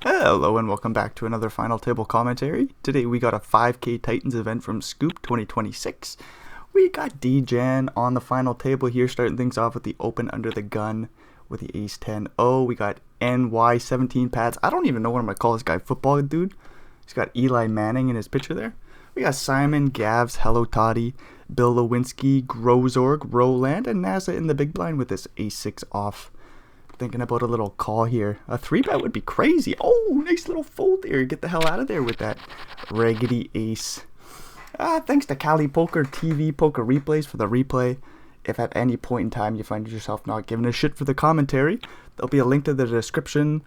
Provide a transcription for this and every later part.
Hello and welcome back to another Final Table commentary. Today we got a 5K Titans event from Scoop 2026. We got D-Jan on the final table here, starting things off with the open under the gun with the ace 10-0. We got NY17 pads. I don't even know what I'm going to call this guy, football dude. He's got Eli Manning in his picture there. We got Simon, Gavs, Hello Toddy, Bill Lewinsky, Grozorg, Roland, and NASA in the big blind with this ace 6 off. Thinking about a little call here. A 3-bet would be crazy. Oh, nice little fold there. Get the hell out of there with that raggedy ace. Thanks to KalipokerTV Poker Replays for the replay. If at any point in time you find yourself not giving a shit for the commentary, there'll be a link to the description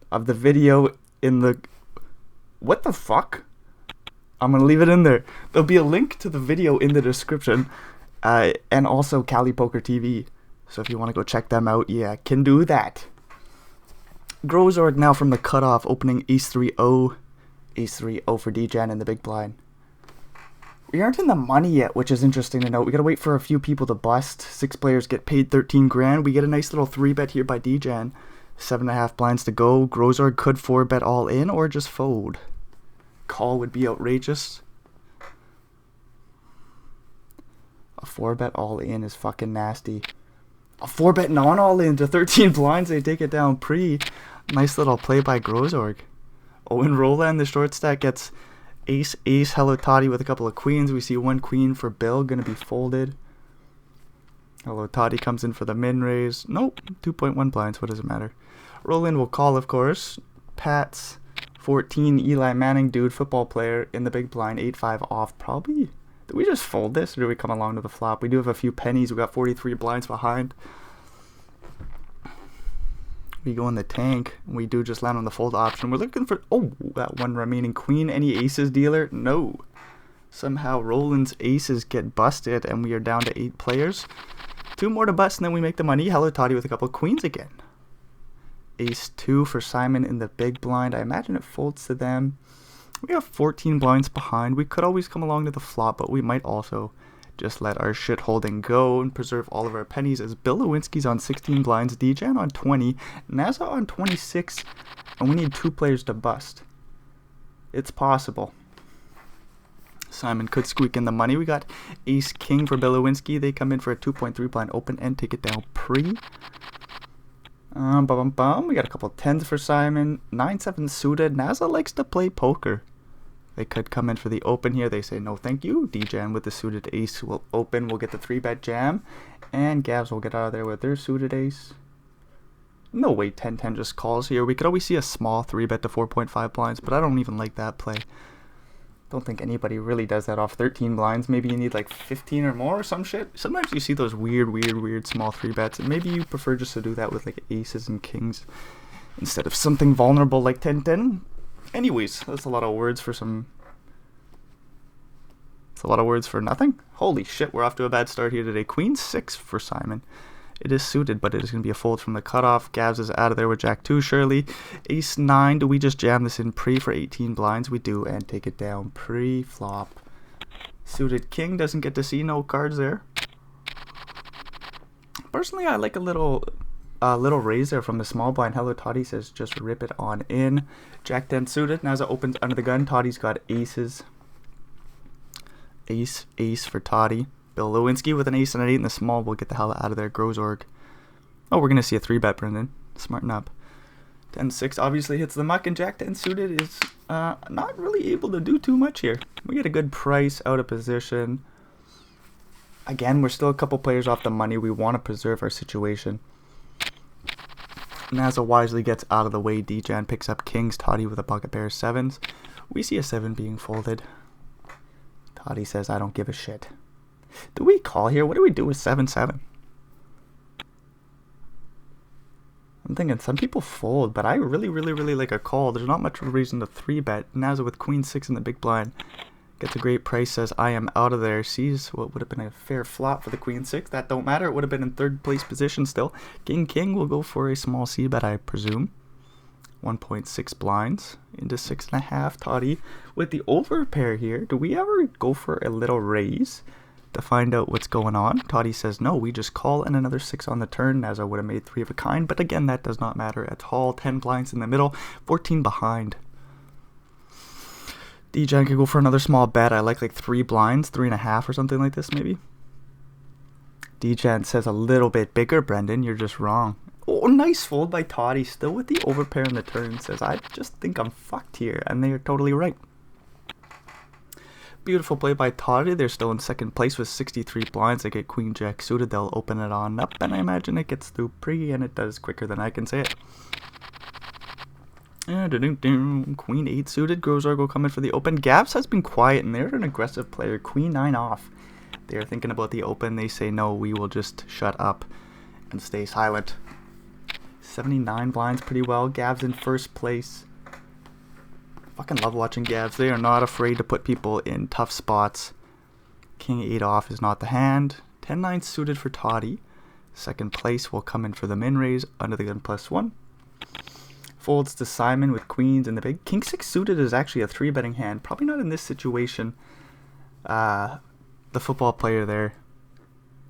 of the video in the... What the fuck? I'm going to leave it in there. There'll be a link to the video in the description. And also KalipokerTV. So if you want to go check them out, yeah, can do that. Grozorg now from the cutoff, opening ace 3-0. Ace 3-0 for D-Jan in the big blind. We aren't in the money yet, which is interesting to note. We gotta wait for a few people to bust. 6 players get paid 13 grand. We get a nice little 3-bet here by D-Jan. 7.5 blinds to go. Grozorg could 4-bet all in or just fold. Call would be outrageous. A 4-bet all in is fucking nasty. A 4-bet non-all in to 13 blinds. They take it down pretty. Nice little play by Grozorg. Owen Roland, the short stack, gets ace, ace, Hello Toddy with a couple of queens. We see one queen for Bill, going to be folded. Hello Toddy comes in for the min raise. Nope, 2.1 blinds. What does it matter? Roland will call, of course. Pats, 14, Eli Manning, dude, football player in the big blind. 8-5 off, probably. Did we just fold this or do we come along to the flop? We do have a few pennies. We got 43 blinds behind. We go in the tank. We do just land on the fold option. We're looking for... Oh, that one remaining queen. Any aces, dealer? No. Somehow Roland's aces get busted and we are down to 8 players. 2 more to bust and then we make the money. Hello Toddy with a couple of queens again. Ace 2 for Simon in the big blind. I imagine it folds to them. We have 14 blinds behind. We could always come along to the flop, but we might also just let our shit holding go and preserve all of our pennies as Bill Lewinsky's on 16 blinds, D-Jan on 20, NASA on 26, and we need 2 players to bust. It's possible. Simon could squeak in the money. We got ace king for Bill Lewinsky. They come in for a 2.3 blind open and take it down pre. We got a couple 10s for Simon. 9-7 suited. NASA likes to play poker. They could come in for the open here. They say no thank you. D-Jam with the suited ace will open. We'll get the 3-bet jam. And Gavs will get out of there with their suited ace. No way 10-10 just calls here. We could always see a small 3-bet to 4.5 blinds, but I don't even like that play. Don't think anybody really does that off 13 blinds. Maybe you need like 15 or more or some shit. Sometimes you see those weird small 3-bets. And maybe you prefer just to do that with like aces and kings instead of something vulnerable like 10-10. Anyways, that's a lot of words for some... It's a lot of words for nothing. Holy shit, we're off to a bad start here today. Queen 6 for Simon. It is suited, but it is going to be a fold from the cutoff. Gavs is out of there with Jack 2, surely. Ace 9, do we just jam this in pre for 18 blinds? We do, and take it down pre-flop. Suited king doesn't get to see no cards there. Personally, I like a little raise there from the small blind. Hello Toddy says just rip it on in. Jack 10 suited. Now as it opens under the gun, Toddy's got aces. Ace, ace for Toddy. Bill Lewinsky with an ace and an 8 in the small will get the hell out of there. Grozorg. Oh, we're going to see a 3-bet, Brendan. Smarten up. 10-6 obviously hits the muck, and Jack 10 suited is not really able to do too much here. We get a good price out of position. Again, we're still a couple players off the money. We want to preserve our situation. NASA wisely gets out of the way. D-Jan picks up kings. Toddy with a bucket pair of 7s. We see a 7 being folded. Toddy says, I don't give a shit. Do we call here? What do we do with 7-7? I'm thinking some people fold, but I really like a call. There's not much of a reason to 3-bet. NASA with queen 6 in the big blind. Gets a great price, says I am out of there. Sees what would have been a fair flop for the queen 6. That don't matter. It would have been in 3rd place position still. King will go for a small c-bet, I presume. 1.6 blinds into 6.5. Toddy with the over pair here. Do we ever go for a little raise? to find out what's going on. Toddy says no, we just call and another 6 on the turn, as I would have made 3 of a kind, but again, that does not matter at all. 10 blinds in the middle, 14 behind. DJ could go for another small bet. I like 3 blinds, 3.5 or something like this maybe. DJ says a little bit bigger, Brendan, you're just wrong. Oh, nice fold by Toddy, still with the overpair in the turn. Says, I just think I'm fucked here, and they are totally right. Beautiful play by Toddy. They're still in second place with 63 blinds. They get Queen Jack suited. They'll open it on up, and I imagine it gets through pre, and it does quicker than I can say it. Queen 8 suited. Grozarg will come in for the open. Gavs has been quiet, and they're an aggressive player. Queen 9 off. They're thinking about the open. They say, no, we will just shut up and stay silent. 79 blinds pretty well. Gavs in first place. Fucking love watching Gavs. They are not afraid to put people in tough spots. King 8 off is not the hand. 10-9 suited for Toddy. Second place will come in for the min raise under the gun +1. Folds to Simon with queens in the big. King 6 suited is actually a 3-betting hand. Probably not in this situation. The football player there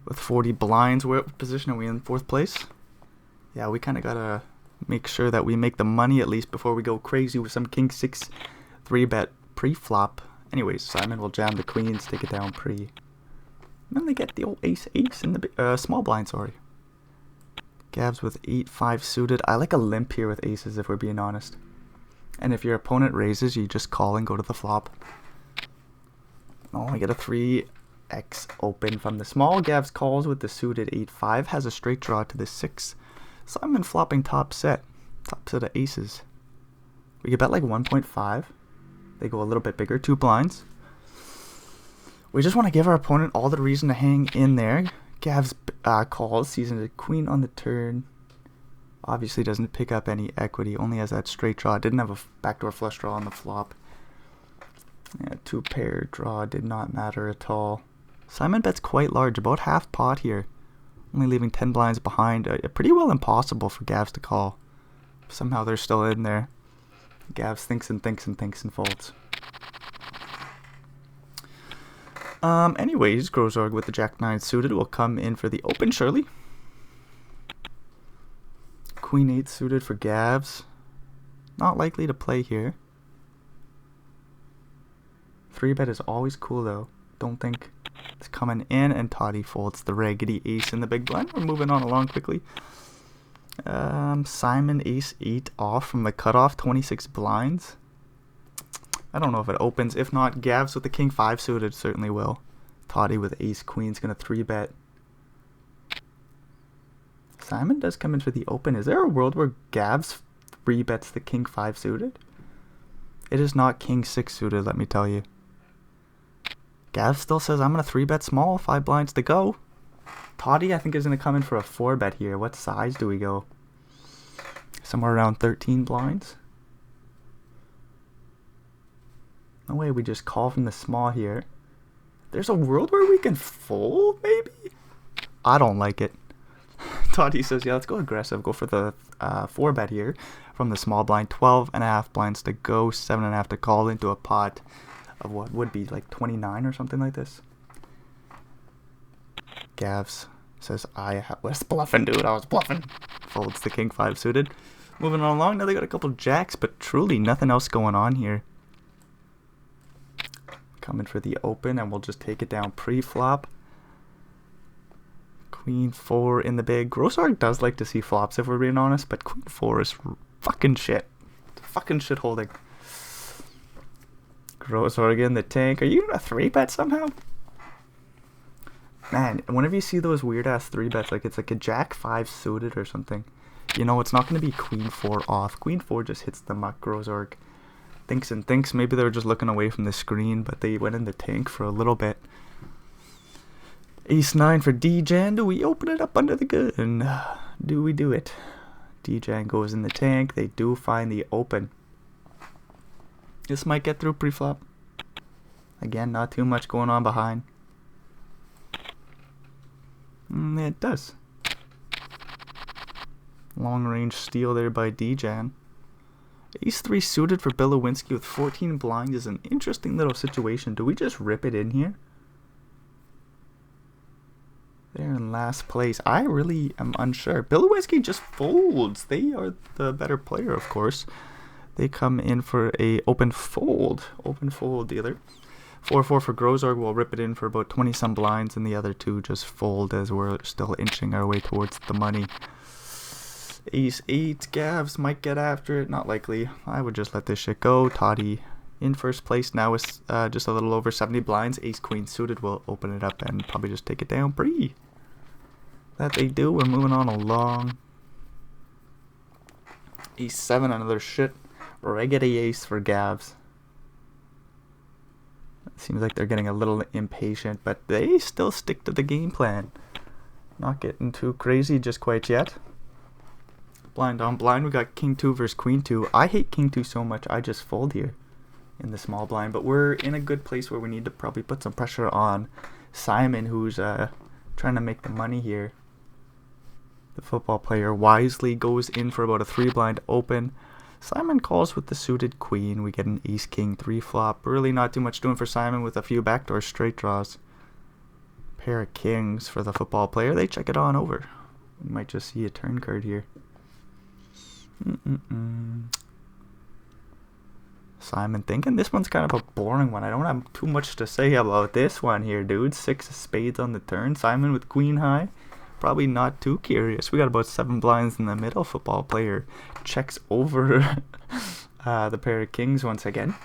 with 40 blinds. What position are we in? 4th place? Yeah, we kind of got to make sure that we make the money at least before we go crazy with some King 6 3-bet pre-flop. Anyways, Simon will jam the queens, take it down pre. And then they get the old ace in the small blind, sorry. Gavs with 8-5 suited. I like a limp here with aces if we're being honest. And if your opponent raises, you just call and go to the flop. Oh, I get a 3x open from the small. Gavs calls with the suited 8-5. Has a straight draw to the 6. Simon flopping top set of aces. We could bet 1.5. They go a little bit bigger, 2 blinds. We just want to give our opponent all the reason to hang in there. Gavs calls, sees a queen on the turn. Obviously doesn't pick up any equity, only has that straight draw. Didn't have a backdoor flush draw on the flop. Yeah, 2 pair draw did not matter at all. Simon bets quite large, about half pot here. Only leaving 10 blinds behind. Pretty well impossible for Gavs to call. Somehow they're still in there. Gavs thinks and thinks and thinks and folds. Anyways, Grozarg with the Jack 9 suited will come in for the open, surely. Queen 8 suited for Gavs. Not likely to play here. 3-bet is always cool though. Don't think it's coming in, and Toddy folds the raggedy ace in the big blind. We're moving on along quickly. Simon ace 8 off from the cutoff, 26 blinds. I don't know if it opens. If not, Gavs with the King 5 suited certainly will. Toddy with ace queen's gonna 3-bet. Simon does come in for the open. Is there a world where Gavs 3-bets the King 5 suited? It is not King 6 suited, let me tell you. Gav still says, I'm going to 3-bet small, 5 blinds to go. Toddy, I think, is going to come in for a 4-bet here. What size do we go? Somewhere around 13 blinds. No way, we just call from the small here. There's a world where we can fold, maybe? I don't like it. Toddy says, yeah, let's go aggressive. Go for the 4-bet here from the small blind. 12.5 blinds to go, 7.5 to call into a pot of what would be 29 or something like this. Gavs says, I was bluffing, dude. I was bluffing. Folds the King 5 suited. Moving on along. Now they got a couple jacks, but truly nothing else going on here. Coming for the open, and we'll just take it down pre-flop. Queen 4 in the big. Grozarg does like to see flops, if we're being honest, but Queen 4 is fucking shit. Fucking shit holding. Grozarg in the tank. Are you gonna 3-bet somehow? Man, whenever you see those weird ass 3-bets, it's like a Jack 5 suited or something, you know it's not gonna be Queen 4 off. Queen 4 just hits the muck. Grozarg thinks and thinks. Maybe they were just looking away from the screen, but they went in the tank for a little bit. Ace 9 for D-Jan. Do we open it up under the gun? Do we do it? D-Jan goes in the tank. They do find the open. This might get through pre-flop. Again, not too much going on behind. It does. Long range steal there by D-Jan. Ace 3 suited for Bilowinski with 14 blinds is an interesting little situation. Do we just rip it in here? They're in last place. I really am unsure. Bilowski just folds. They are the better player, of course. They come in for a open fold. Open fold dealer. 4-4 for Grozorg. We'll rip it in for about 20 some blinds, and the other two just fold as we're still inching our way towards the money. Ace 8. Gavs might get after it. Not likely. I would just let this shit go. Toddy in first place now with just a little over 70 blinds. Ace Queen suited will open it up and probably just take it down pretty. That they do. We're moving on along. Ace 7, another shit. Raggedy ace for Gavs. It seems like they're getting a little impatient, but they still stick to the game plan. Not getting too crazy just quite yet. Blind on blind, we got King 2 versus Queen 2. I hate King 2 so much, I just fold here in the small blind, but we're in a good place where we need to probably put some pressure on Simon, who's trying to make the money here. The football player wisely goes in for about a 3 blind open. Simon calls with the suited queen. We get an ace king 3 flop. Really not too much doing for Simon with a few backdoor straight draws. Pair of kings for the football player. They check it on over. We might just see a turn card here. Simon thinking this one's kind of a boring one. I don't have too much to say about this one here, dude. 6 of spades on the turn. Simon with queen high. Probably not too curious. We got about 7 blinds in the middle. Football player checks over the pair of kings once again.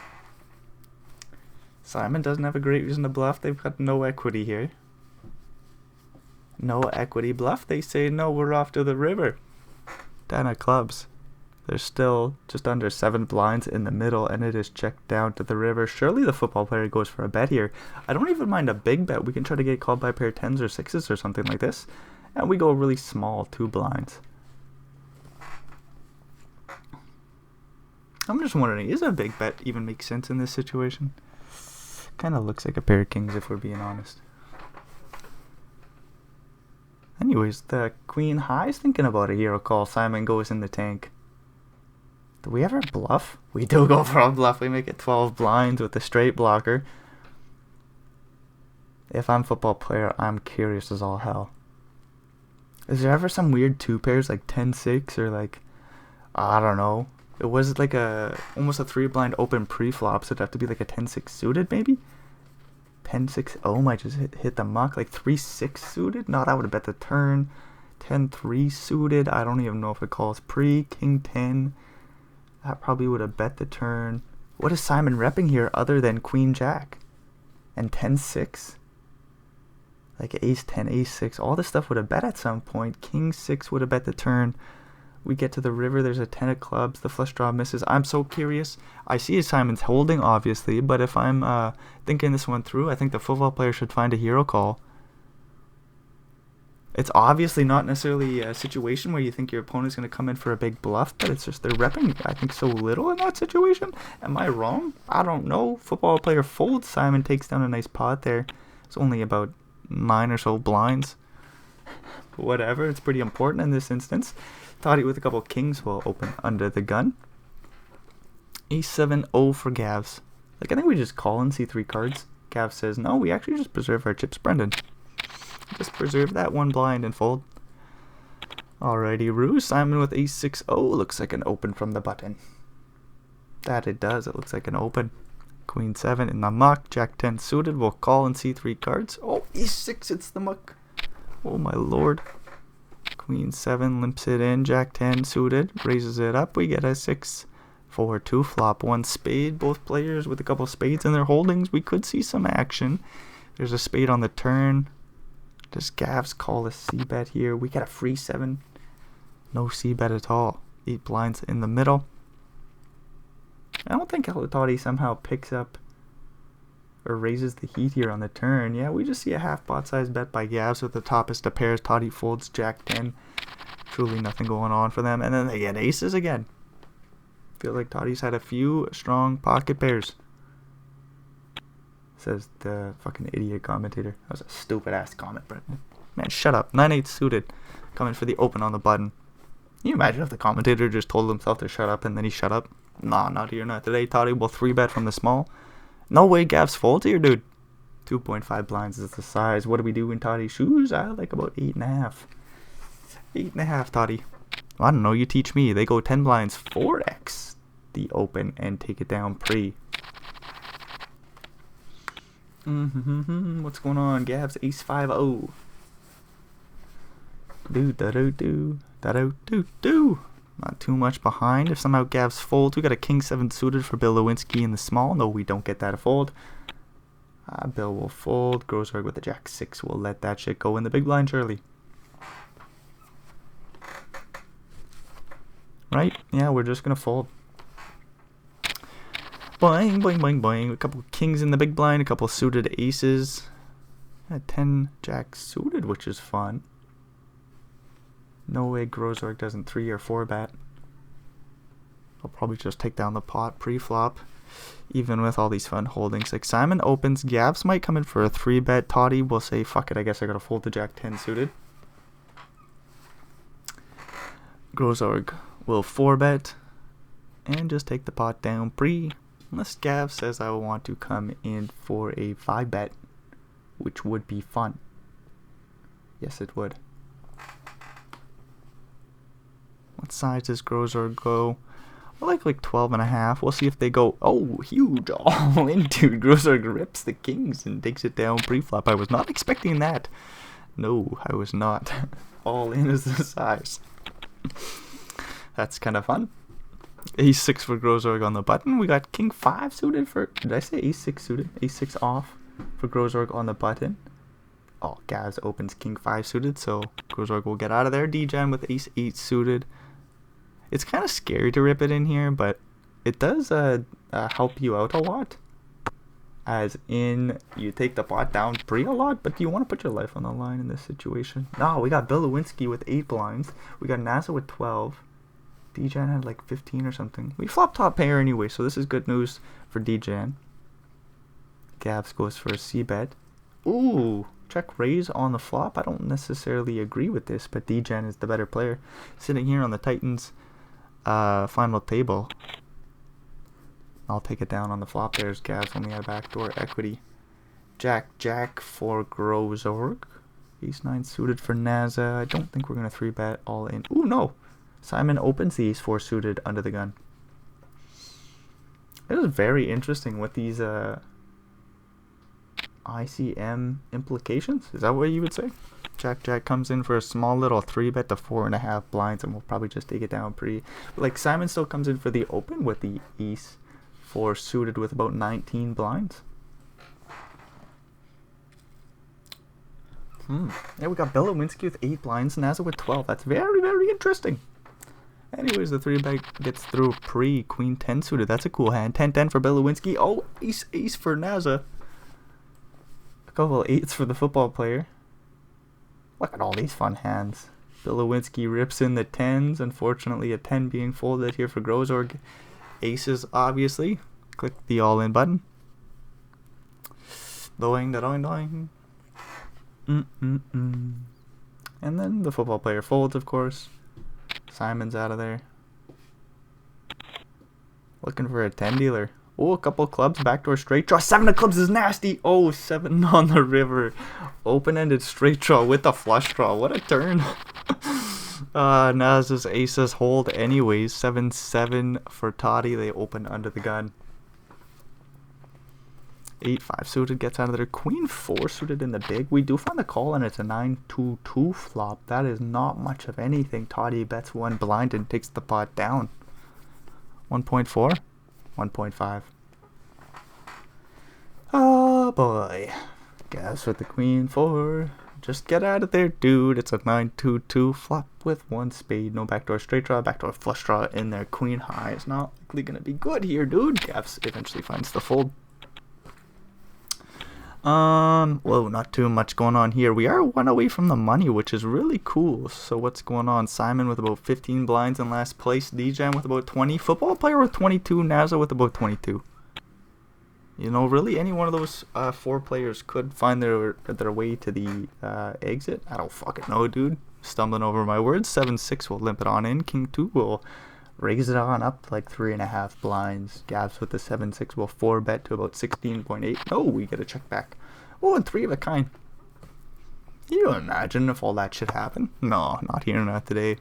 Simon doesn't have a great reason to bluff. They've got no equity here. No equity bluff. They say no, we're off to the river. 10 of clubs. There's still just under 7 blinds in the middle, and it is checked down to the river. Surely the football player goes for a bet here. I don't even mind a big bet. We can try to get called by a pair of 10s or 6s or something like this. And we go really small, 2 blinds. I'm just wondering, is a big bet even make sense in this situation? Kind of looks like a pair of kings if we're being honest. Anyways, the queen high is thinking about a hero call. Simon goes in the tank. Do we ever bluff? We do go for a bluff. We make it 12 blinds with the straight blocker. If I'm a football player, I'm curious as all hell. Is there ever some weird 2 pairs like 10-6 or like, I don't know. It was like almost a 3 blind open pre-flop, so it'd have to be like a 10-6 suited maybe? 10-6, oh my, just hit the muck. Like 3-6 suited? No, that would have bet the turn. 10-3 suited, I don't even know if it calls pre. King 10, that probably would have bet the turn. What is Simon repping here other than queen jack? And 10-6? Like ace 10, ace 6, all this stuff would have bet at some point. King 6 would have bet the turn. We get to the river, there's a 10 of clubs, the flush draw misses. I'm so curious. I see Simon's holding, obviously, but if I'm thinking this one through, I think the football player should find a hero call. It's obviously not necessarily a situation where you think your opponent's going to come in for a big bluff, but it's just they're repping, I think, so little in that situation. Am I wrong? I don't know. Football player folds. Simon takes down a nice pot there. It's only about 9 or so blinds. Whatever, it's pretty important in this instance. Toddy with a couple kings will open under the gun. Ace 7-0 for Gavs. Like, I think we just call and see 3 cards. Gav says, no, we actually just preserve our chips, Brendan. Just preserve that 1 blind and fold. Alrighty, Ruse. Simon with ace 6-0. Looks like an open from the button. That it does. It looks like an open. Queen 7 in the muck. Jack 10 suited. We'll call and see 3 cards. Oh, e6 hits the muck. Oh my lord. Queen 7 limps it in. Jack 10 suited. Raises it up. We get a 6-4-2 flop. 1 spade. Both players with a couple spades in their holdings. We could see some action. There's a spade on the turn. Does Gavs call a c-bet here? We get a free 7. No c-bet at all. 8 blinds in the middle. I don't think Toddy somehow picks up or raises the heat here on the turn. Yeah, we just see a half pot size bet by Gavs with the toppest of pairs. Toddy folds Jack 10. Truly nothing going on for them. And then they get aces again. Feel like Toddy's had a few strong pocket pairs. Says the fucking idiot commentator. That was a stupid ass comment, Brendan. Man, shut up. 9-8 suited. Coming for the open on the button. Can you imagine if the commentator just told himself to shut up and then he shut up? Nah, not here, not today. Toddy will 3-bet from the small. No way Gavs folds here, dude. 2.5 blinds is the size. What do we do in Toddy's shoes? I like about 8.5. 8.5, Toddy. Well, I don't know, you teach me. They go 10 blinds, 4x the open and take it down pre. What's going on? Gav's ace 5-0. Do. Not too much behind. If somehow Gav's folds, we got a king 7 suited for Bill Lewinsky in the small. No, we don't get that a fold. Bill will fold. Grosberg with the jack 6 will let that shit go in the big blind, surely. Right? Yeah, we're just gonna fold. Boing, boing, boing, boing. A couple kings in the big blind, a couple suited aces. 10 jack suited, which is fun. No way Grosberg doesn't 3 or 4 bet. I'll probably just take down the pot pre-flop. Even with all these fun holdings. Like Simon opens, Gavs might come in for a 3 bet. Toddy will say, fuck it, I guess I gotta fold the jack 10 suited. Grosberg will 4 bet. And just take the pot down pre. Unless Gav says I want to come in for a 5 bet. Which would be fun. Yes, it would. What size does Grosberg go? I like 12.5. We'll see if they go, oh, huge, all in, dude. Grosberg rips the kings and takes it down pre-flop. I was not expecting that. No, I was not. All in is the size. That's kind of fun. Ace 6 for Grosberg on the button. We got king 5 suited for, did I say ace 6 suited? Ace 6 off for Grosberg on the button. Oh, Gavs opens king 5 suited, so Grosberg will get out of there. D-Jan with ace 8 suited. It's kind of scary to rip it in here, but it does help you out a lot. As in, you take the pot down pre a lot, but do you want to put your life on the line in this situation? No, we got Bill Lewinsky with 8 blinds. We got NASA with 12. D-Jan had 15 or something. We flop top pair anyway, so this is good news for D-Jan. Gavs goes for a c-bet. Ooh, check raise on the flop. I don't necessarily agree with this, but D-Jan is the better player. Sitting here on the Titans final table. I'll take it down on the flop. There's Gavs only had backdoor equity. Jack for Grosberg. Ace 9 suited for NASA. I don't think we're going to 3-bet all in. Ooh, no. Simon opens the ace 4 suited under the gun. It is very interesting with these ICM implications. Is that what you would say? Jack comes in for a small little 3-bet to 4.5 blinds, and we'll probably just take it down pre. Simon still comes in for the open with the ace 4 suited with about 19 blinds. Yeah, we got Bill Lewinsky with 8 blinds, NASA with 12. That's very, very interesting. Anyways, the 3-bet gets through pre queen 10 suited. That's a cool hand. 10-10 for Bill Lewinsky. Oh, ace for NASA. A couple 8s for the football player. Look at all these fun hands. Bill Lewinsky rips in the 10s. Unfortunately, a 10 being folded here for Grosberg. Aces, obviously. Click the all-in button. Doing, doing. And then the football player folds, of course. Simon's out of there. Looking for a 10 dealer. Oh, a couple clubs, backdoor straight draw. 7 of clubs is nasty. Oh, 7 on the river. Open-ended straight draw with a flush draw. What a turn. Naz's aces hold anyways. 7-7 for Toddy. They open under the gun. 8-5 suited gets out of there. Queen 4 suited in the big. We do find the call, and it's a 9-2-2 flop. That is not much of anything. Toddy bets 1 blind and takes the pot down. 1.4? 1.5. Oh boy. Guess with the queen 4. Just get out of there, dude. It's a 9-2-2 flop with 1 spade. No backdoor straight draw, backdoor flush draw in there. Queen high is not likely going to be good here, dude. Gaps eventually finds the fold. Whoa, not too much going on here. We are 1 away from the money, which is really cool. So what's going on? Simon with about 15 blinds in last place. D-Jam with about 20. Football player with 22. NASA with about 22. You know, really, any one of those 4 players could find their way to the exit. I don't fucking know, dude. Stumbling over my words. 7-6 will limp it on in. King 2 will raise it on up like 3.5 blinds. Gavs with the 7-6 will 4-bet to about 16.8. Oh, we get a check back. Oh, and 3 of a kind. Can you imagine if all that shit happened? No, not here, not today.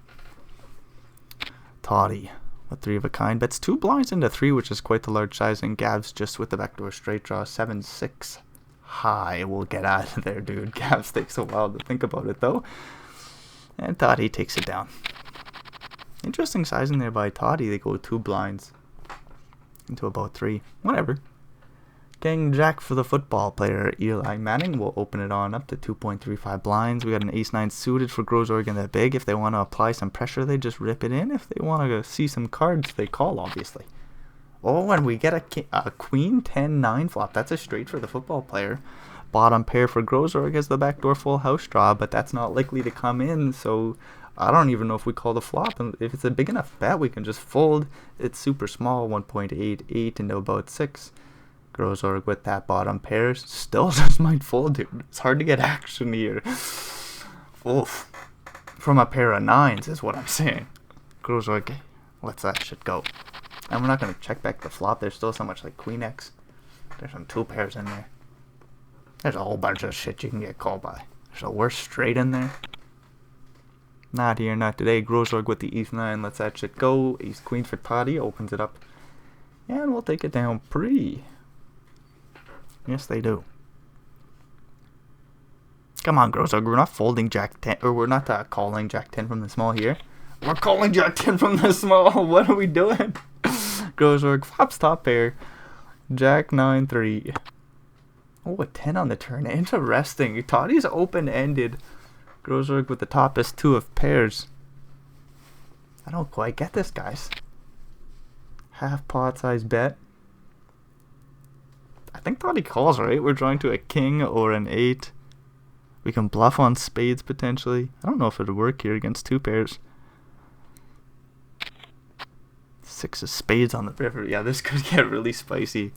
Toddy with 3 of a kind. Bets 2 blinds into 3, which is quite the large size. And Gavs just with the backdoor straight draw. 7-6 high. We'll get out of there, dude. Gavs takes a while to think about it, though. And Toddy takes it down. Interesting sizing there by Toddy. They go 2 blinds into about 3. Whatever. King Jack for the football player Eli Manning. Will open it on up to 2.35 blinds. We got an ace-9 suited for Grossorg in the big. If they want to apply some pressure, they just rip it in. If they want to see some cards, they call, obviously. Oh, and we get a queen 10-9 flop. That's a straight for the football player. Bottom pair for Grossorg as the backdoor full house draw, but that's not likely to come in, so I don't even know if we call the flop. And if it's a big enough bet, we can just fold. It's super small, 1.88 into about 6. Grossorg with that bottom pair still just might fold, dude. It's hard to get action here. Oof. From a pair of 9s is what I'm saying. Grossorg lets that shit go. And we're not going to check back the flop. There's still so much like Queen X. There's some 2 pairs in there. There's a whole bunch of shit you can get called by. There's a worse straight in there. Not here, not today. Grossorg with the ace-9 lets that shit go. Ace-queen for Toddy opens it up. And we'll take it down pre. Yes, they do. Come on, Grossorg. We're not folding Jack 10, or we're not calling Jack 10 from the small here. We're calling Jack 10 from the small. What are we doing? Grossorg flops top pair. Jack 9-3. Oh, a 10 on the turn. Interesting. Toddy's open-ended. Grossorg with the top is 2 of pairs. I don't quite get this, guys. Half pot size bet. I think Toddy calls, right? We're drawing to a king or an 8. We can bluff on spades potentially. I don't know if it would work here against 2 pairs. 6 of spades on the river. Yeah, this could get really spicy.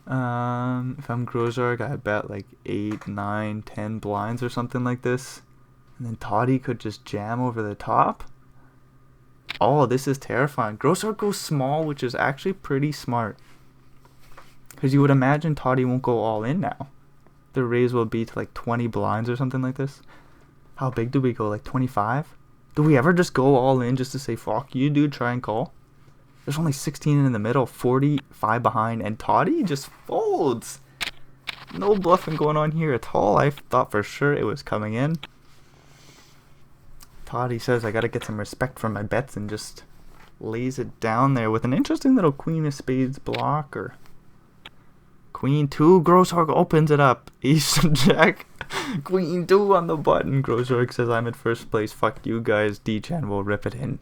If I'm Grossorg, I bet like 8, 9, 10 blinds or something like this. And then Toddy could just jam over the top. Oh, this is terrifying. Grossorg goes small, which is actually pretty smart. Because you would imagine Toddy won't go all in now. The raise will be to like 20 blinds or something like this. How big do we go? Like 25? Do we ever just go all in just to say, fuck you, dude, try and call? There's only 16 in the middle, 45 behind, and Toddy just folds. No bluffing going on here at all. I thought for sure it was coming in. Toddy says I gotta get some respect for my bets and just lays it down there with an interesting little queen of spades blocker. Queen 2, Grossorg opens it up. Ace Jack, Queen 2 on the button. Grossorg says I'm in first place. Fuck you guys. D-Chan will rip it in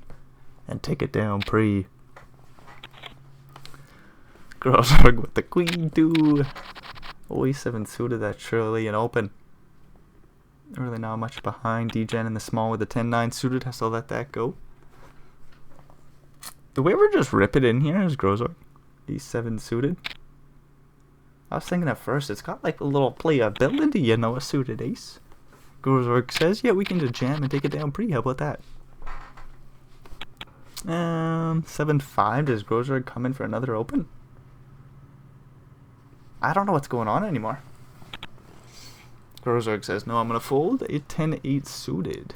and take it down pre. Grossorg with the Queen 2. Always 7 suited, that's surely an open. Really not much behind. D-Gen in the small with the 10-9 suited. Has to let that go. Do we ever just rip it in here as Grossorg? These 7 suited. I was thinking at first it's got like a little playability, you know, a suited ace. Grossorg says, yeah, we can just jam and take it down pre. How about that? 7-5. Does Grossorg come in for another open? I don't know what's going on anymore. Grossorg says, no, I'm going to fold a 10-8 suited.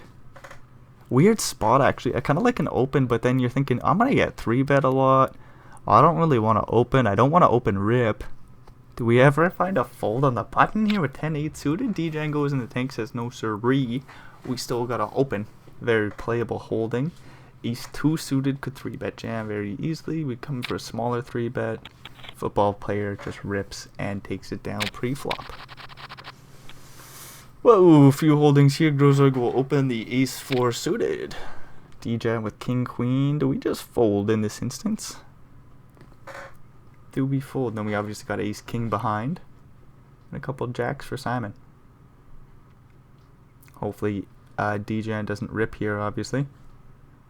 Weird spot, actually. I kind of like an open, but then you're thinking, I'm going to get 3-bet a lot. I don't really want to open. I don't want to open rip. Do we ever find a fold on the button here with 10-8 suited? D-Jan goes in the tank, says, no sirree. We still got to open. Very playable holding. Ace 2 suited could 3-bet jam very easily. We come for a smaller 3-bet. Football player just rips and takes it down pre-flop. Whoa, a few holdings here. Grossorg will open the Ace 4 suited. D-Jan with King Queen. Do we just fold in this instance? Do we fold? Then we obviously got Ace King behind. And a couple jacks for Simon. Hopefully D-Jan doesn't rip here, obviously.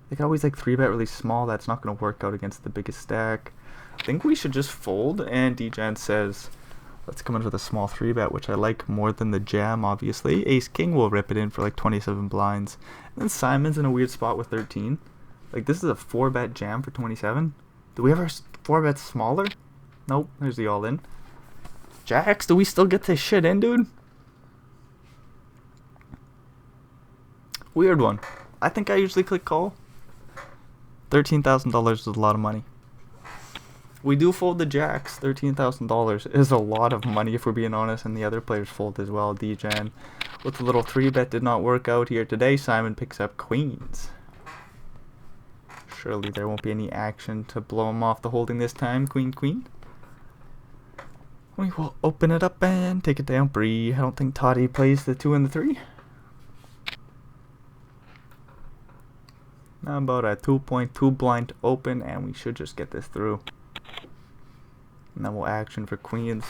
They can always like 3-bet really small. That's not going to work out against the biggest stack. I think we should just fold. And D-Jan says, let's come in with a small 3-bet, which I like more than the jam, obviously. Ace King will rip it in for like 27 blinds. And then Simon's in a weird spot with 13. Like, this is a 4-bet jam for 27. Do we ever 4-bet smaller? Nope, there's the all-in. Jacks, do we still get this shit in, dude? Weird one. I think I usually click call. $13,000 is a lot of money. We do fold the jacks. $13,000 is a lot of money if we're being honest, and the other players fold as well. D-Jan with a little 3-bet did not work out here today. Simon picks up queens. Surely there won't be any action to blow him off the holding this time. Queen, queen. We will open it up and take it down free. I don't think Toddy plays the 2 and the 3. Now about a 2.2 blind to open, and we should just get this through. And then we'll action for queens.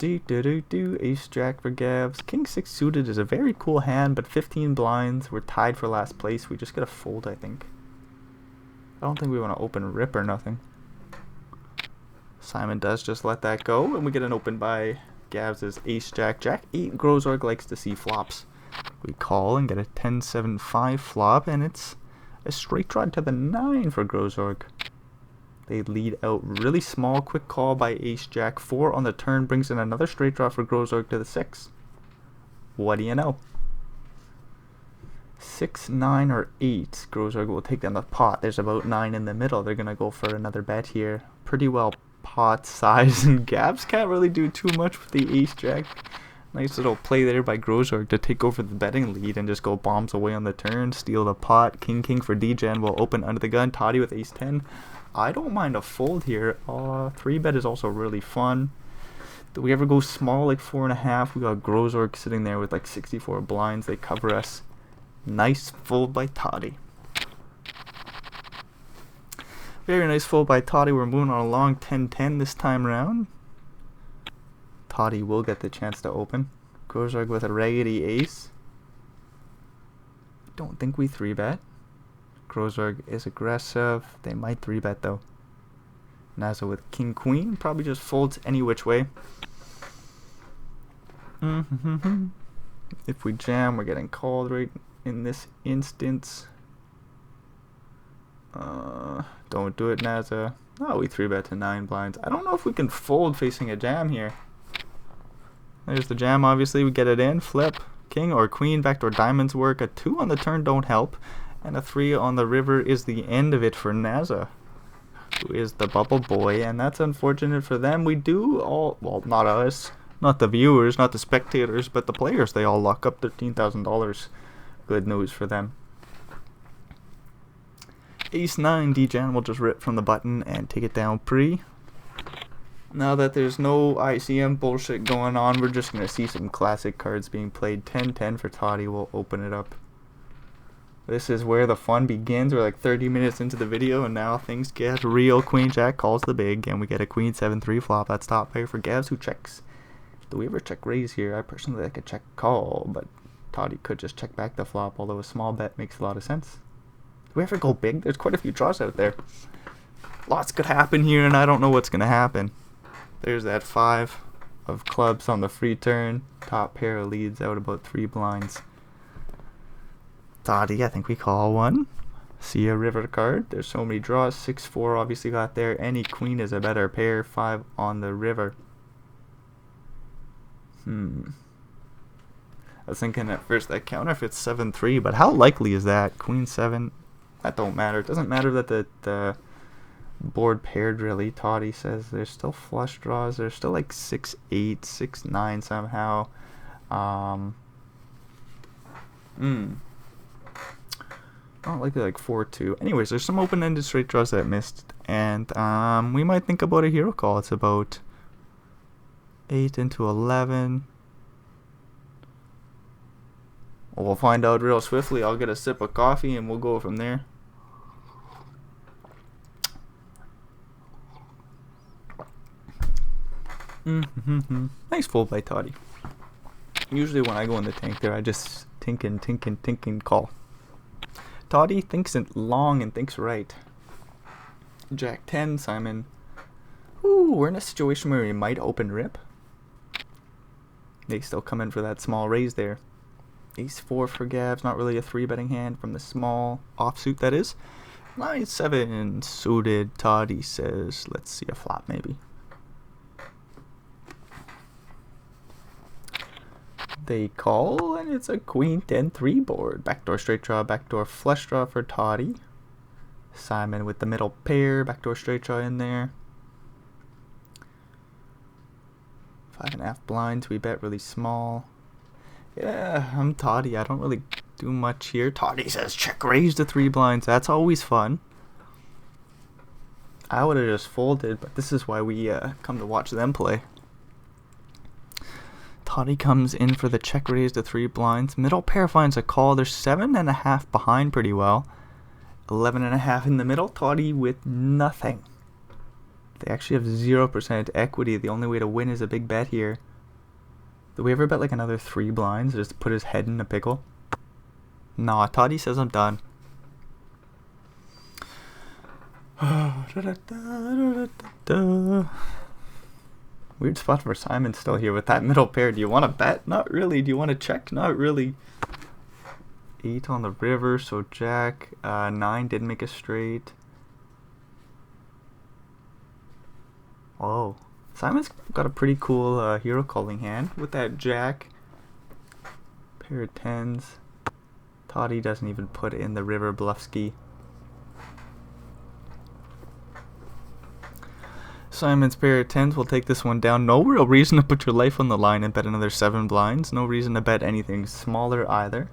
Ace jack for Gavs. King 6 suited is a very cool hand, but 15 blinds. We're tied for last place. We just get a fold, I think. I don't think we want to open rip or nothing. Simon does just let that go, and we get an open by Gavs' ace jack. Jack 8 Grozorg likes to see flops. We call and get a 10-7-5 flop, and it's a straight draw to the 9 for Grozorg. They lead out really small. Quick call by ace jack 4 on the turn brings in another straight draw for Grozorg to the 6. What do you know? 6, 9, or 8. Grozorg will take down the pot. There's about 9 in the middle. They're gonna go for another bet here. Pretty well pot size, and Gabs can't really do too much with the ace jack. Nice little play there by Grozorg to take over the betting lead and just go bombs away on the turn. Steal the pot. King king for D-Jan will open under the gun. Toddy with ace 10. I don't mind a fold here. 3-bet is also really fun. Do we ever go small like 4.5? We got Grozorg sitting there with like 64 blinds. They cover us. Nice fold by Toddy. Very nice fold by Toddy. We're moving on along 10-10 this time around. Toddy will get the chance to open. Grozorg with a raggedy ace. Don't think we 3-bet. Grozorg is aggressive. They might 3-bet though. Naza with king queen probably just folds any which way. If we jam, we're getting called right in this instance. Don't do it, Naza. Oh, we 3-bet to 9 blinds. I don't know if we can fold facing a jam here. There's the jam, obviously. We get it in. Flip. King or queen. Backdoor diamonds work. A 2 on the turn don't help. And a 3 on the river is the end of it for Naza, who is the bubble boy. And that's unfortunate for them. We do all, well, not us, not the viewers, not the spectators, but the players. They all lock up $13,000. Good news for them. Ace 9, D-Jan will just rip from the button and take it down pre. Now that there's no ICM bullshit going on, we're just going to see some classic cards being played. 10-10 for Toddy. We'll open it up. This is where the fun begins. We're like 30 minutes into the video, and now things get real. Queen Jack calls the big, and we get a Queen 7-3 flop. That's top pair for Gavs, who checks. Do we ever check raise here? I personally like a check call, but Toddy could just check back the flop, although a small bet makes a lot of sense. Do we ever go big? There's quite a few draws out there. Lots could happen here, and I don't know what's going to happen. There's that 5 of clubs on the free turn. Top pair leads out about 3 blinds. Toddy, I think we call one. See a river card. There's so many draws. 6-4 obviously got there. Any queen is a better pair. 5 on the river. I was thinking at first that counterfeits 7-3, but how likely is that? Queen 7, that don't matter. It doesn't matter that the board paired really. Toddy says there's still flush draws. There's still like 6-8, 6-9 somehow. Not likely like 4-2. Anyways, there's some open-ended straight draws that missed, and we might think about a hero call. It's about 8 into 11. Well, we'll find out real swiftly. I'll get a sip of coffee and we'll go from there. Nice fold by Toddy. Usually when I go in the tank there, I just tink and call. Toddy thinks it long and thinks right. Jack 10, Simon. Ooh, we're in a situation where we might open rip. They still come in for that small raise there. Ace 4 for Gavs, not really a 3-betting hand from the small offsuit, that is. Line 7 suited. Toddy says, let's see a flop maybe. They call, and it's a queen 10-3 board. Backdoor straight draw, backdoor flush draw for Toddy. Simon with the middle pair, backdoor straight draw in there. 5.5 blinds, we bet really small. Yeah, I'm Toddy, I don't really do much here. Toddy says check raise to 3 blinds, that's always fun. I would have just folded, but this is why we come to watch them play. Toddy comes in for the check raise to 3 blinds. Middle pair finds a call. They're 7.5 behind pretty well. 11.5 in the middle. Toddy with nothing. They actually have 0% equity. The only way to win is a big bet here. Do we ever bet like another 3 blinds? Just put his head in a pickle? Nah, Toddy says I'm done. Weird spot for Simon still here with that middle pair. Do you want to bet? Not really. Do you want to check? Not really. 8 on the river, so Jack. 9 did make a straight. Oh, Simon's got a pretty cool hero calling hand with that Jack. Pair of 10s. Toddy doesn't even put in the river bluffski. Simon's pair of 10s will take this one down. No real reason to put your life on the line and bet another 7 blinds. No reason to bet anything smaller either.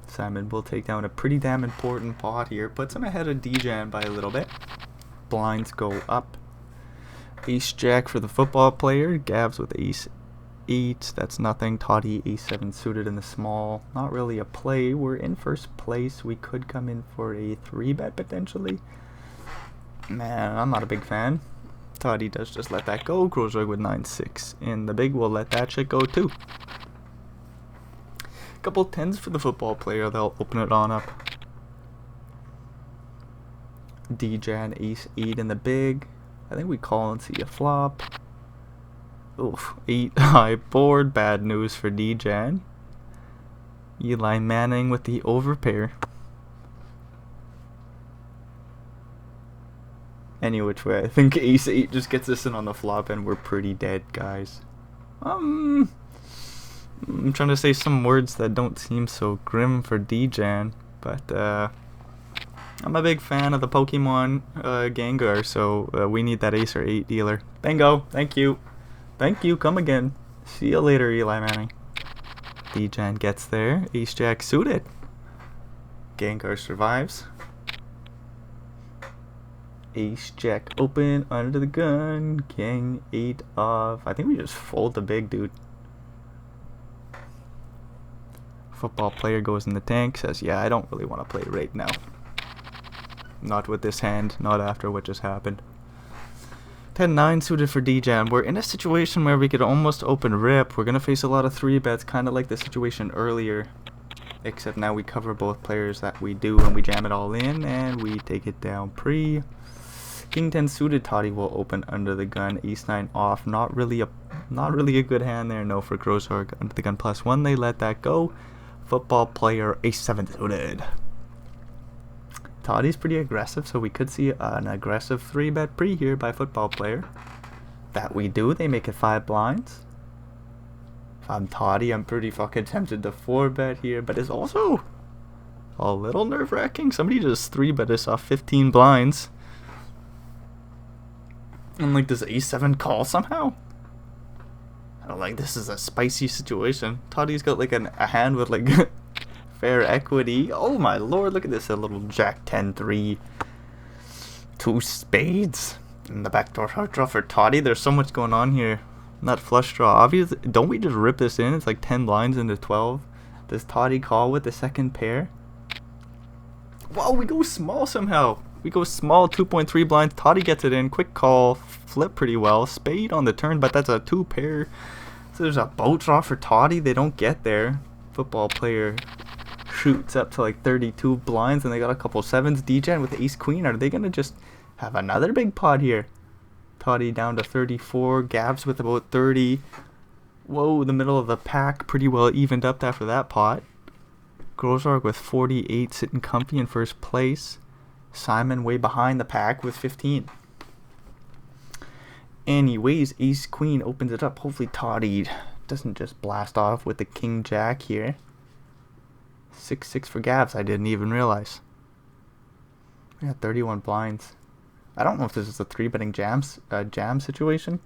Simon will take down a pretty damn important pot here. Puts him ahead of Dejan by a little bit. Blinds go up. Ace Jack for the football player. Gavs with Ace 8. That's nothing. Toddy Ace 7 suited in the small. Not really a play. We're in first place. We could come in for a 3-bet potentially. Man, I'm not a big fan. Toddy does just let that go. Grosroy with 9-6. And the big will let that shit go too. Couple 10s for the football player. They'll open it on up. Dejan Ace 8 in the big. I think we call and see a flop. Oof, 8 high board. Bad news for Dejan. Eli Manning with the overpair. Any which way, I think Ace 8 just gets us in on the flop and we're pretty dead, guys. I'm trying to say some words that don't seem so grim for Dejan, but I'm a big fan of the Pokemon Gengar, so we need that Ace or 8 dealer. Bingo, thank you. Thank you, come again. See you later, Eli Manning. Dejan gets there. Ace Jack suited. Gengar survives. Ace Jack open, under the gun. Gang 8 off. I think we just fold the big dude. Football player goes in the tank, says, yeah, I don't really want to play right now. Not with this hand, not after what just happened. 10-9 suited for Dejan. We're in a situation where we could almost open rip. We're going to face a lot of 3-bets, kind of like the situation earlier. Except now we cover both players that we do, and we jam it all in, and we take it down pre. King 10 suited. Toddy will open under the gun. Ace 9 off. Not really a good hand there. No for Grosarg under the gun +1. They let that go. Football player Ace 7 suited. Toddy's pretty aggressive, so we could see an aggressive 3-bet pre here by football player. That we do. They make it 5 blinds. If I'm Toddy, I'm pretty fucking tempted to 4-bet here, but it's also a little nerve-wracking. Somebody just 3-bet us off 15 blinds. And like, does Ace 7 call somehow? I don't like, this is a spicy situation. Toddy's got like a hand with like fair equity. Oh my lord, look at this, a little Jack 10-3. 2 spades. In the backdoor hard draw for Toddy. There's so much going on here. Not flush draw. Obviously, don't we just rip this in? It's like 10 blinds into 12. Does Toddy call with the second pair? Whoa, we go small somehow. We go small, 2.3 blinds. Toddy gets it in. Quick call. Flip pretty well. Spade on the turn, but that's a 2 pair. So there's a boat draw for Toddy. They don't get there. Football player shoots up to like 32 blinds, and they got a couple 7s. Dejan with ace queen. Are they going to just have another big pot here? Toddy down to 34. Gavs with about 30. Whoa, the middle of the pack pretty well evened up after that pot. Grosarg with 48, sitting comfy in first place. Simon way behind the pack with 15. Anyways, ace queen opens it up. Hopefully Toddy doesn't just blast off with the king jack here. 6-6 for Gavs. I didn't even realize. We got 31 blinds. I don't know if this is a 3-betting jam situation.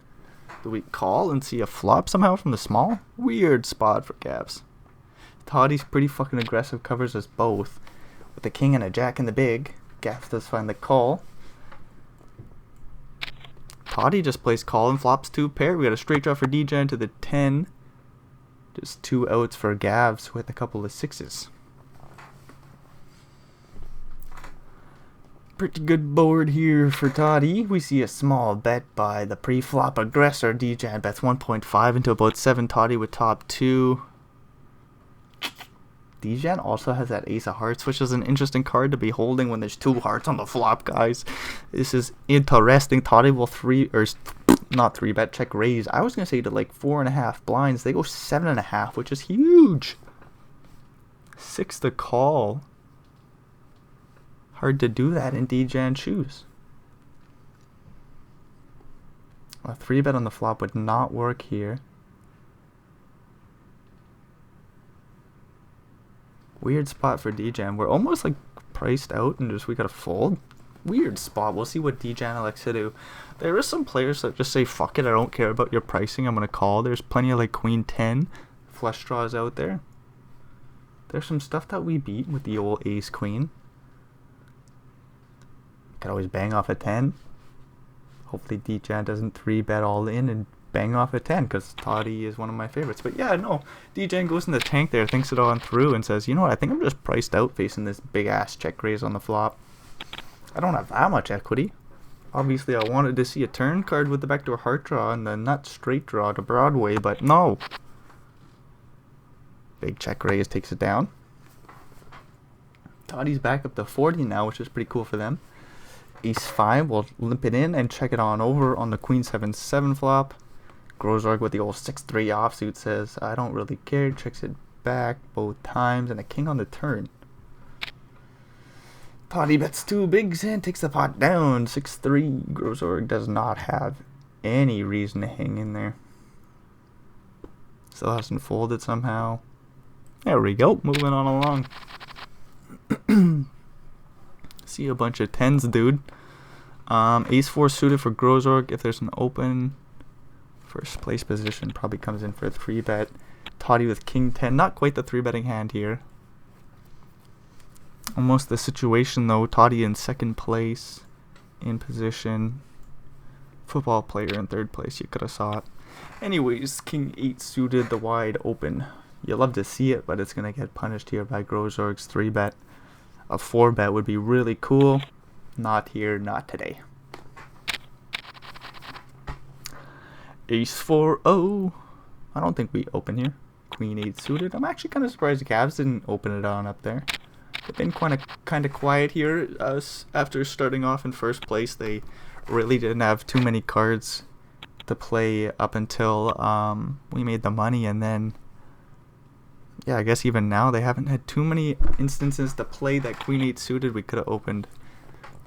Do we call and see a flop somehow from the small? Weird spot for Gavs. Toddy's pretty fucking aggressive, covers us both. With a king and a jack in the big. Gavs does find the call. Toddy just plays call and flops 2 pair. We got a straight draw for DJ to the 10. Just 2 outs for Gavs with a couple of 6s. Pretty good board here for Toddy. We see a small bet by the pre-flop aggressor. DJ bets 1.5 into about 7. Toddy with top 2. DJ also has that ace of hearts, which is an interesting card to be holding when there's 2 hearts on the flop, guys. This is interesting. Toddy will not 3-bet, check raise. I was going to say to like 4.5 blinds. They go 7.5, which is huge. 6 to call. Hard to do that in DJ shoes. A 3-bet on the flop would not work here. Weird spot for DJ. We're almost like priced out and we gotta fold. Weird spot. We'll see what DJ elects to do. There is some players that just say, fuck it, I don't care about your pricing, I'm gonna call. There's plenty of like queen 10 flush draws out there. There's some stuff that we beat with the old ace queen. Could always bang off a 10. Hopefully DJ doesn't 3-bet all in and bang off a 10, because Toddy is one of my favorites. But yeah, no, DJ goes in the tank there, thinks it on through, and says, you know what, I think I'm just priced out facing this big ass check raise on the flop. I don't have that much equity. Obviously I wanted to see a turn card with the backdoor heart draw and the nut straight draw to Broadway, but no. Big check raise takes it down. Toddy's back up to 40 now, which is pretty cool for them. Ace 5 will limp it in and check it on over on the queen 7-7 flop. Grozorg with the old 6-3 offsuit says, I don't really care, checks it back both times, and a king on the turn. Toddy bets 2 bigs and takes the pot down. 6-3. Grozorg does not have any reason to hang in there. Still hasn't folded somehow. There we go, moving on along. See a bunch of 10s, dude. Ace 4 suited for Grozorg. If there's an open, first place position probably comes in for a 3-bet. Toddy with king 10. Not quite the 3-betting hand here. Almost the situation though. Toddy in 2nd place. In position. Football player in 3rd place. You could have saw it. Anyways, king 8 suited, the wide open. You love to see it, but it's going to get punished here by Grozorg's 3-bet. A 4-bet would be really cool. Not here, not today. Ace 4, oh. I don't think we open here. Queen 8 suited. I'm actually kind of surprised the Cavs didn't open it on up there. They've been kind of quiet here. After starting off in 1st place, they really didn't have too many cards to play up until we made the money, and then yeah, I guess even now they haven't had too many instances to play that queen 8 suited. We could have opened.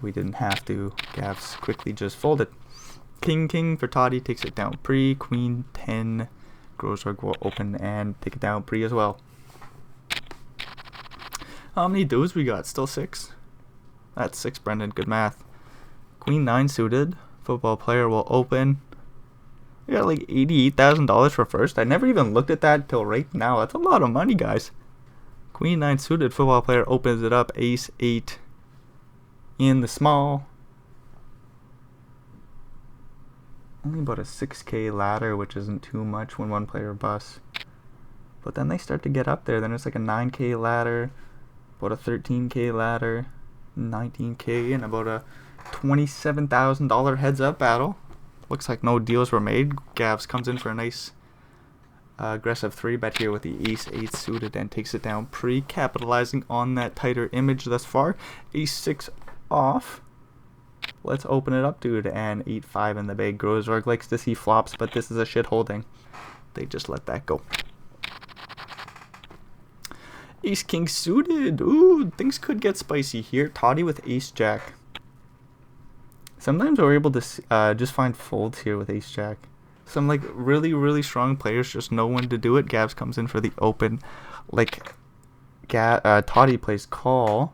We didn't have to. Gavs quickly just folded. King for Toddy, takes it down pre. Queen 10. Grozorg will open and take it down pre as well. How many does we got? Still 6? That's 6, Brendan. Good math. Queen 9 suited. Football player will open. We got like $88,000 for first. I never even looked at that till right now. That's a lot of money, guys. Queen 9 suited. Football player opens it up. Ace 8 in the small. Only about a 6K ladder, which isn't too much when one player busts. But then they start to get up there. Then it's like a 9K ladder, about a 13K ladder, 19K, and about a $27,000 heads up battle. Looks like no deals were made. Gavs comes in for a nice aggressive 3-bet here with the Ace 8 suited and takes it down pre, capitalizing on that tighter image thus far. Ace 6 off. Let's open it up, dude, and 8-5 in the big. Grozorg likes to see flops, but this is a shit holding. They just let that go. Ace King suited. Ooh, things could get spicy here. Toddy with Ace Jack. Sometimes we're able to just find folds here with ace jack. Some like really strong players just know when to do it. Gavs comes in for the open. Like Toddy plays call.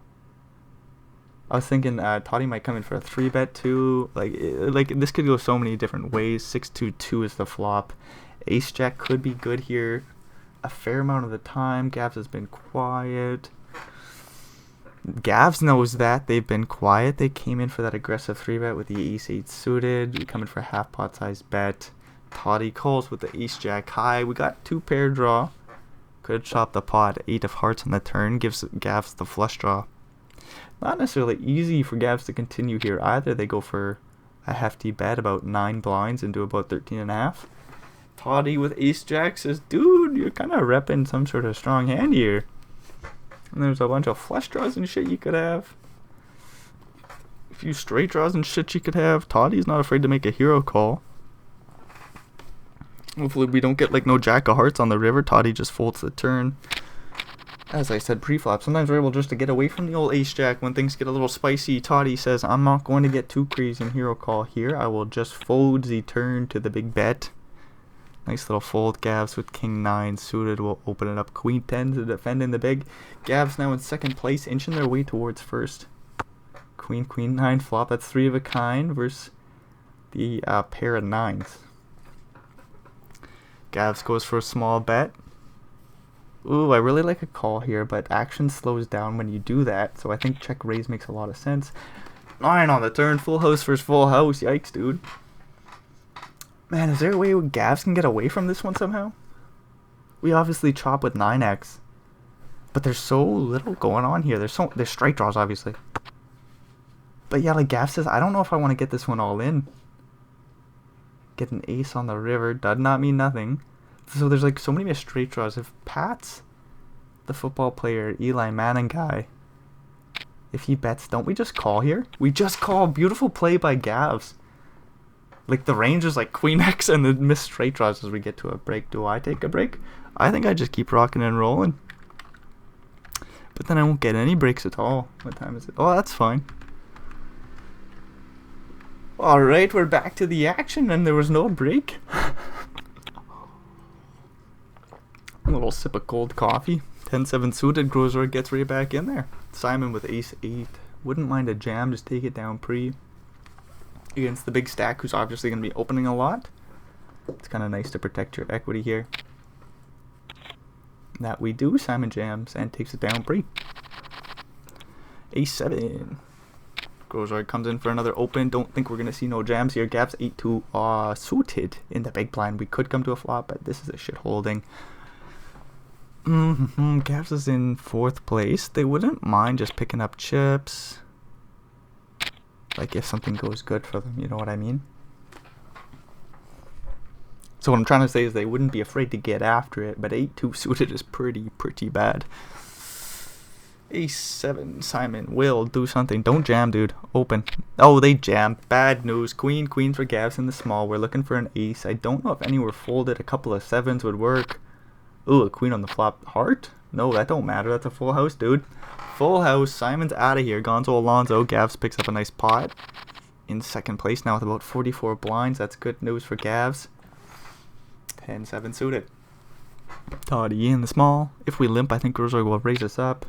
I was thinking Toddy might come in for a 3-bet too. Like this could go so many different ways. 6-2-2 is the flop. Ace jack could be good here a fair amount of the time. Gavs has been quiet. Gavs knows that. They've been quiet. They came in for that aggressive 3-bet with the ace-8 suited. We come in for a half pot size bet. Toddy calls with the ace-jack high. We got 2-pair draw. Could chop the pot. 8 of hearts on the turn. Gives Gavs the flush draw. Not necessarily easy for Gavs to continue here either. They go for a hefty bet, about 9 blinds into about 13.5. Toddy with ace-jack says, dude, you're kind of repping some sort of strong hand here. And there's a bunch of flush draws and shit you could have. A few straight draws and shit you could have. Toddy's not afraid to make a hero call. Hopefully we don't get like no jack of hearts on the river. Toddy just folds the turn. As I said pre-flop, sometimes we're able just to get away from the old ace-jack when things get a little spicy. Toddy says, I'm not going to get too crazy in hero call here. I will just fold the turn to the big bet. Nice little fold. Gavs with king 9 suited will open it up. Queen 10 to defend in the big. Gavs now in second place, inching their way towards first. Queen 9 flop. That's 3 of a kind versus the pair of 9s. Gavs goes for a small bet. Ooh, I really like a call here, but action slows down when you do that. So I think check raise makes a lot of sense. 9 on the turn. Full house versus full house. Yikes, dude. Man, is there a way Gavs can get away from this one somehow? We obviously chop with 9x. But there's so little going on here. There's straight draws, obviously. But yeah, like Gavs says, I don't know if I want to get this one all in. Get an ace on the river does not mean nothing. So there's like so many straight draws. If Pat's the football player, Eli Manning guy, if he bets, don't we just call here? We just call. Beautiful play by Gavs. Like the range is like Queen X and the missed straight draws as we get to a break. Do I take a break? I think I just keep rocking and rolling. But then I won't get any breaks at all. What time is it? Oh, that's fine. Alright, we're back to the action and there was no break. A little sip of cold coffee. 10-7 suited. Grosor gets right back in there. Simon with ace-8. Wouldn't mind a jam. Just take it down pre. Against the big stack, who's obviously going to be opening a lot. It's kind of nice to protect your equity here. That we do. Simon jams and takes it down pre. Ace-7. Grosor comes in for another open. Don't think we're going to see no jams here. Gavs 8-2 suited in the big blind. We could come to a flop, but this is a shit holding. Gavs is in 4th place. They wouldn't mind just picking up chips. Like if something goes good for them, you know what I mean? So what I'm trying to say is they wouldn't be afraid to get after it, but 8-2 suited is pretty bad. Ace-7, Simon will do something. Don't jam, dude. Open. Oh, they jam. Bad news. Queen for Gavs in the small. We're looking for an ace. I don't know if any were folded. A couple of 7s would work. Ooh, a queen on the flop. Heart? No, that don't matter. That's a full house, dude. Full house. Simon's out of here. Gonzo Alonzo. Gavs picks up a nice pot. In second place now with about 44 blinds. That's good news for Gavs. 10-7 suited. Toddy in the small. If we limp, I think Grosor will raise us up.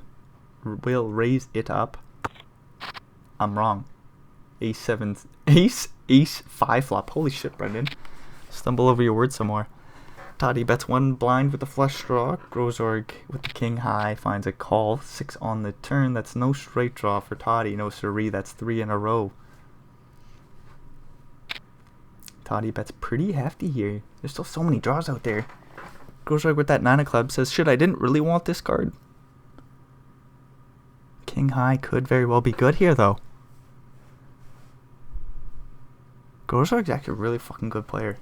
Will raise it up. I'm wrong. Ace-7. Ace-5 flop. Holy shit, Brendan. Stumble over your words some more. Toddy bets 1 blind with the flush draw. Grosor with the king high finds a call. 6 on the turn. That's no straight draw for Toddy. No siree. That's 3 in a row. Toddy bets pretty hefty here. There's still so many draws out there. Grosor with that 9 of clubs says, shit, I didn't really want this card. King high could very well be good here though. Grosor's actually a really fucking good player.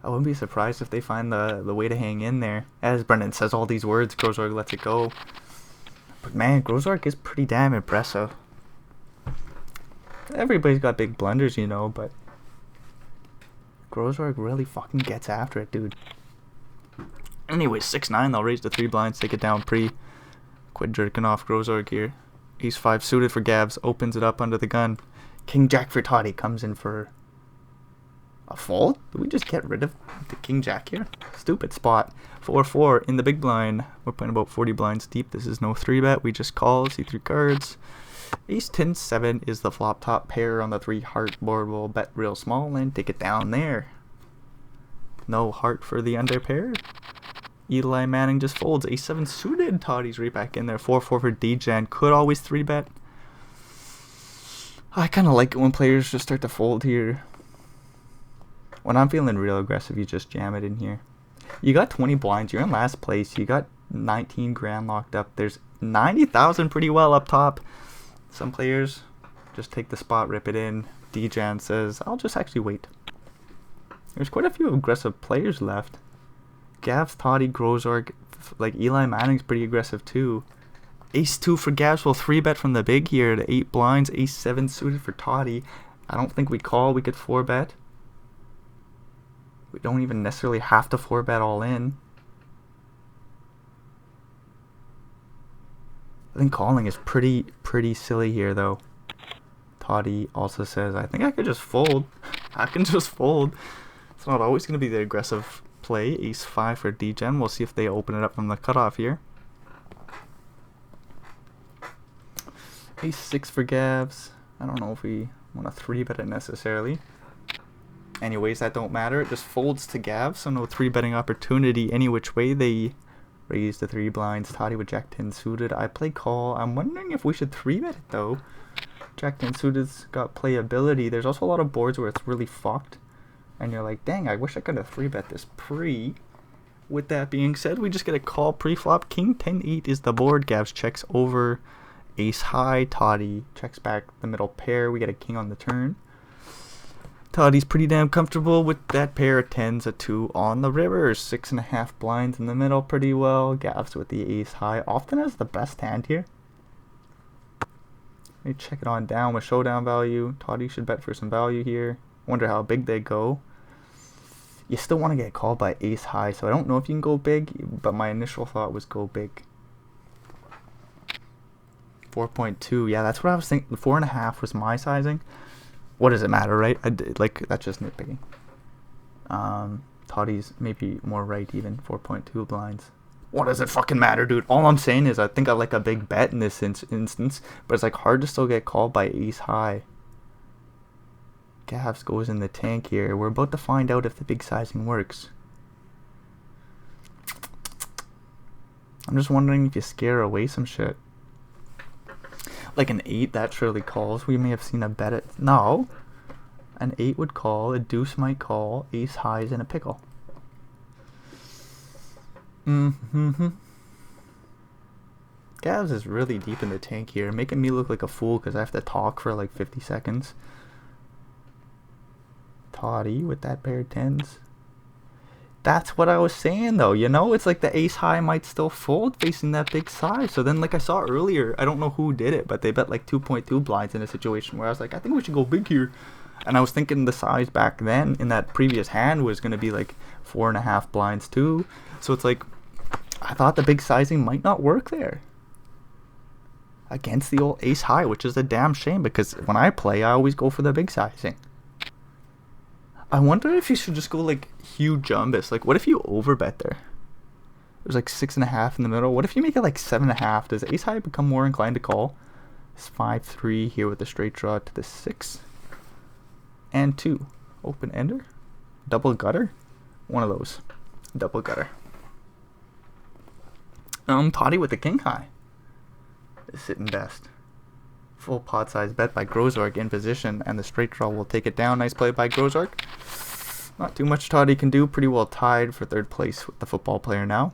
I wouldn't be surprised if they find the way to hang in there. As Brendan says all these words, Grosor lets it go. But man, Grosor is pretty damn impressive. Everybody's got big blunders, you know, but Grosor really fucking gets after it, dude. Anyway, 6-9, they'll raise the 3 blinds, take it down pre. Quit jerking off Grosor here. Ace-5 suited for Gavs, opens it up under the gun. King Jack for Toddy comes in for a fold. Did we just get rid of the King Jack here? Stupid spot. 4-4 in the big blind. We're playing about 40 blinds deep. This is no 3-bet. We just call, see 3 cards. Ace 10-7 is the flop top pair on the 3 heart board. We'll bet real small and take it down there. No heart for the under pair. Eli Manning just folds. Ace 7 suited. Toddy's right back in there. 4-4 for DJ. Could always 3-bet. I kind of like it when players just start to fold here. When I'm feeling real aggressive, you just jam it in here. You got 20 blinds. You're in last place. You got 19 grand locked up. There's 90,000 pretty well up top. Some players just take the spot, rip it in. DJ says, I'll just actually wait. There's quite a few aggressive players left. Gavs, Toddy, Grozorg, like Eli Manning's pretty aggressive too. Ace 2 for Gavs will 3-bet from the big here to 8 blinds. Ace 7 suited for Toddy. I don't think we call. We could 4-bet. We don't even necessarily have to 4-bet all in. I think calling is pretty silly here though. Toddy also says, I think I could just fold. I can just fold. It's not always going to be the aggressive play. Ace 5 for DJ. We'll see if they open it up from the cutoff here. Ace 6 for Gavs. I don't know if we want to 3-bet it necessarily. Anyways, that don't matter. It just folds to Gavs, so no 3-betting opportunity any which way. They raise the 3 blinds. Toddy with Jack 10 suited. I play call. I'm wondering if we should 3-bet it though. Jack 10 suited's got playability. There's also a lot of boards where it's really fucked. And you're like, dang, I wish I could have 3-bet this pre. With that being said, we just get a call pre-flop. King 10-8 is the board. Gavs checks over. Ace high. Toddy checks back the middle pair. We get a king on the turn. Toddy's pretty damn comfortable with that pair of 10s, a 2 on the river. 6.5 blinds in the middle pretty well. Gavs with the ace high. Often has the best hand here. Let me check it on down with showdown value. Toddy should bet for some value here. Wonder how big they go. You still want to get called by ace high, so I don't know if you can go big, but my initial thought was go big. 4.2, yeah, that's what I was thinking. 4.5 was my sizing. What does it matter, right? Like, that's just nitpicking. Toddy's maybe more right even. 4.2 blinds. What does it fucking matter, dude? All I'm saying is I think I like a big bet in this instance, but it's like hard to still get called by ace high. Gavs goes in the tank here. We're about to find out if the big sizing works. I'm just wondering if you scare away some shit. Like an 8, that surely calls. We may have seen a bet it. No. An 8 would call. A deuce might call. Ace high is in a pickle. Gavs is really deep in the tank here, making me look like a fool because I have to talk for like 50 seconds. Toddy with that pair of 10s. That's what I was saying though, you know, it's like the ace high might still fold facing that big size. So then, like I saw earlier, I don't know who did it, but they bet like 2.2 blinds in a situation where I was like, I think we should go big here. And I was thinking the size back then in that previous hand was going to be like 4.5 blinds too. So it's like, I thought the big sizing might not work there against the old ace high, which is a damn shame because when I play, I always go for the big sizing. I wonder if you should just go like huge jumbus. Like, what if you overbet there? There's like 6.5 in the middle. What if you make it like 7.5? Does ace high become more inclined to call? It's 5-3 here with the straight draw to the 6 and 2. Open ender, double gutter, one of those. Double gutter. Toddy with the king high is sitting best. Full pot size bet by Grozorg in position, and the straight draw will take it down. Nice play by Grozorg. Not too much Toddy can do. Pretty well tied for third place with the football player now.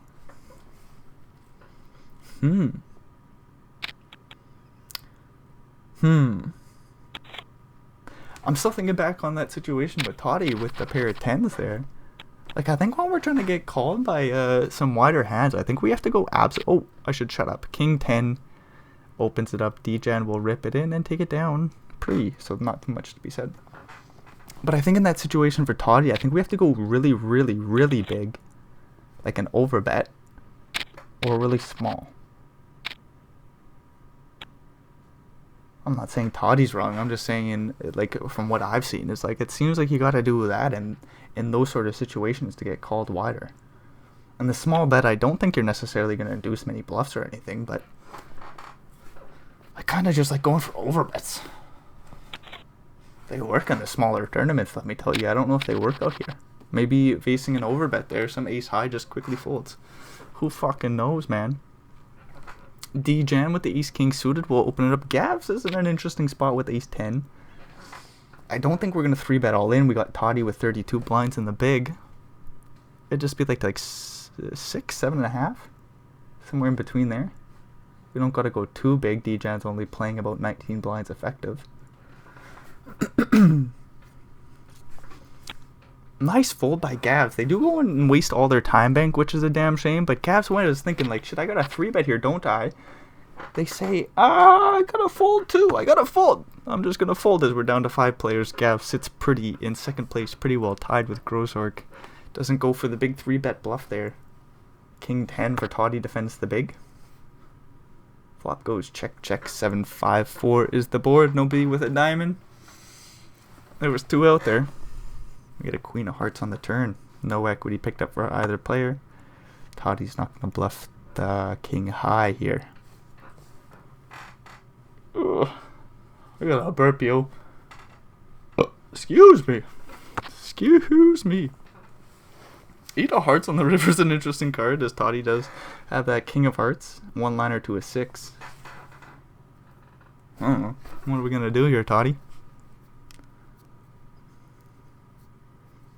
I'm still thinking back on that situation with Toddy with the pair of 10s there. Like, I think when we're trying to get called by some wider hands, I think we have to go oh, I should shut up. King 10 opens it up. DJ will rip it in and take it down pre, so not too much to be said. But I think in that situation for Toddy, I think we have to go really, really, really big, like an overbet, or really small. I'm not saying Toddy's wrong. I'm just saying, like, from what I've seen, it's like it seems like you got to do that in those sort of situations to get called wider. And the small bet, I don't think you're necessarily going to induce many bluffs or anything, but I kind of just like going for overbets. They work in the smaller tournaments, let me tell you. I don't know if they work out here. Maybe facing an overbet there, some ace high just quickly folds. Who fucking knows, man? D-Jam with the ace-king suited will open it up. Gavs is in an interesting spot with ace-10. I don't think we're going to 3-bet all in. We got Toddy with 32 blinds in the big. It'd just be like 6, 7.5. Somewhere in between there. We don't got to go too big. D-Jam's only playing about 19 blinds effective. Nice fold by Gavs. They do go and waste all their time bank, which is a damn shame. But Gavs was thinking, like, shit, I got a 3-bet here, don't I? They say, I gotta fold too. I gotta fold. I'm just gonna fold as we're down to 5 players. Gavs sits pretty in second place, pretty well tied with Grozork. Doesn't go for the big 3-bet bluff there. King 10 for Toddy defends the big. Flop goes check, check. 7-5-4 is the board. Nobody with a diamond. There was 2 out there. We get a queen of hearts on the turn. No equity picked up for either player. Toddy's not going to bluff the king high here. Ugh. I got a burp, yo. Excuse me. Excuse me. 8 of hearts on the river is an interesting card, as Toddy does have that king of hearts. 1 liner to a 6. I don't know. What are we going to do here, Toddy?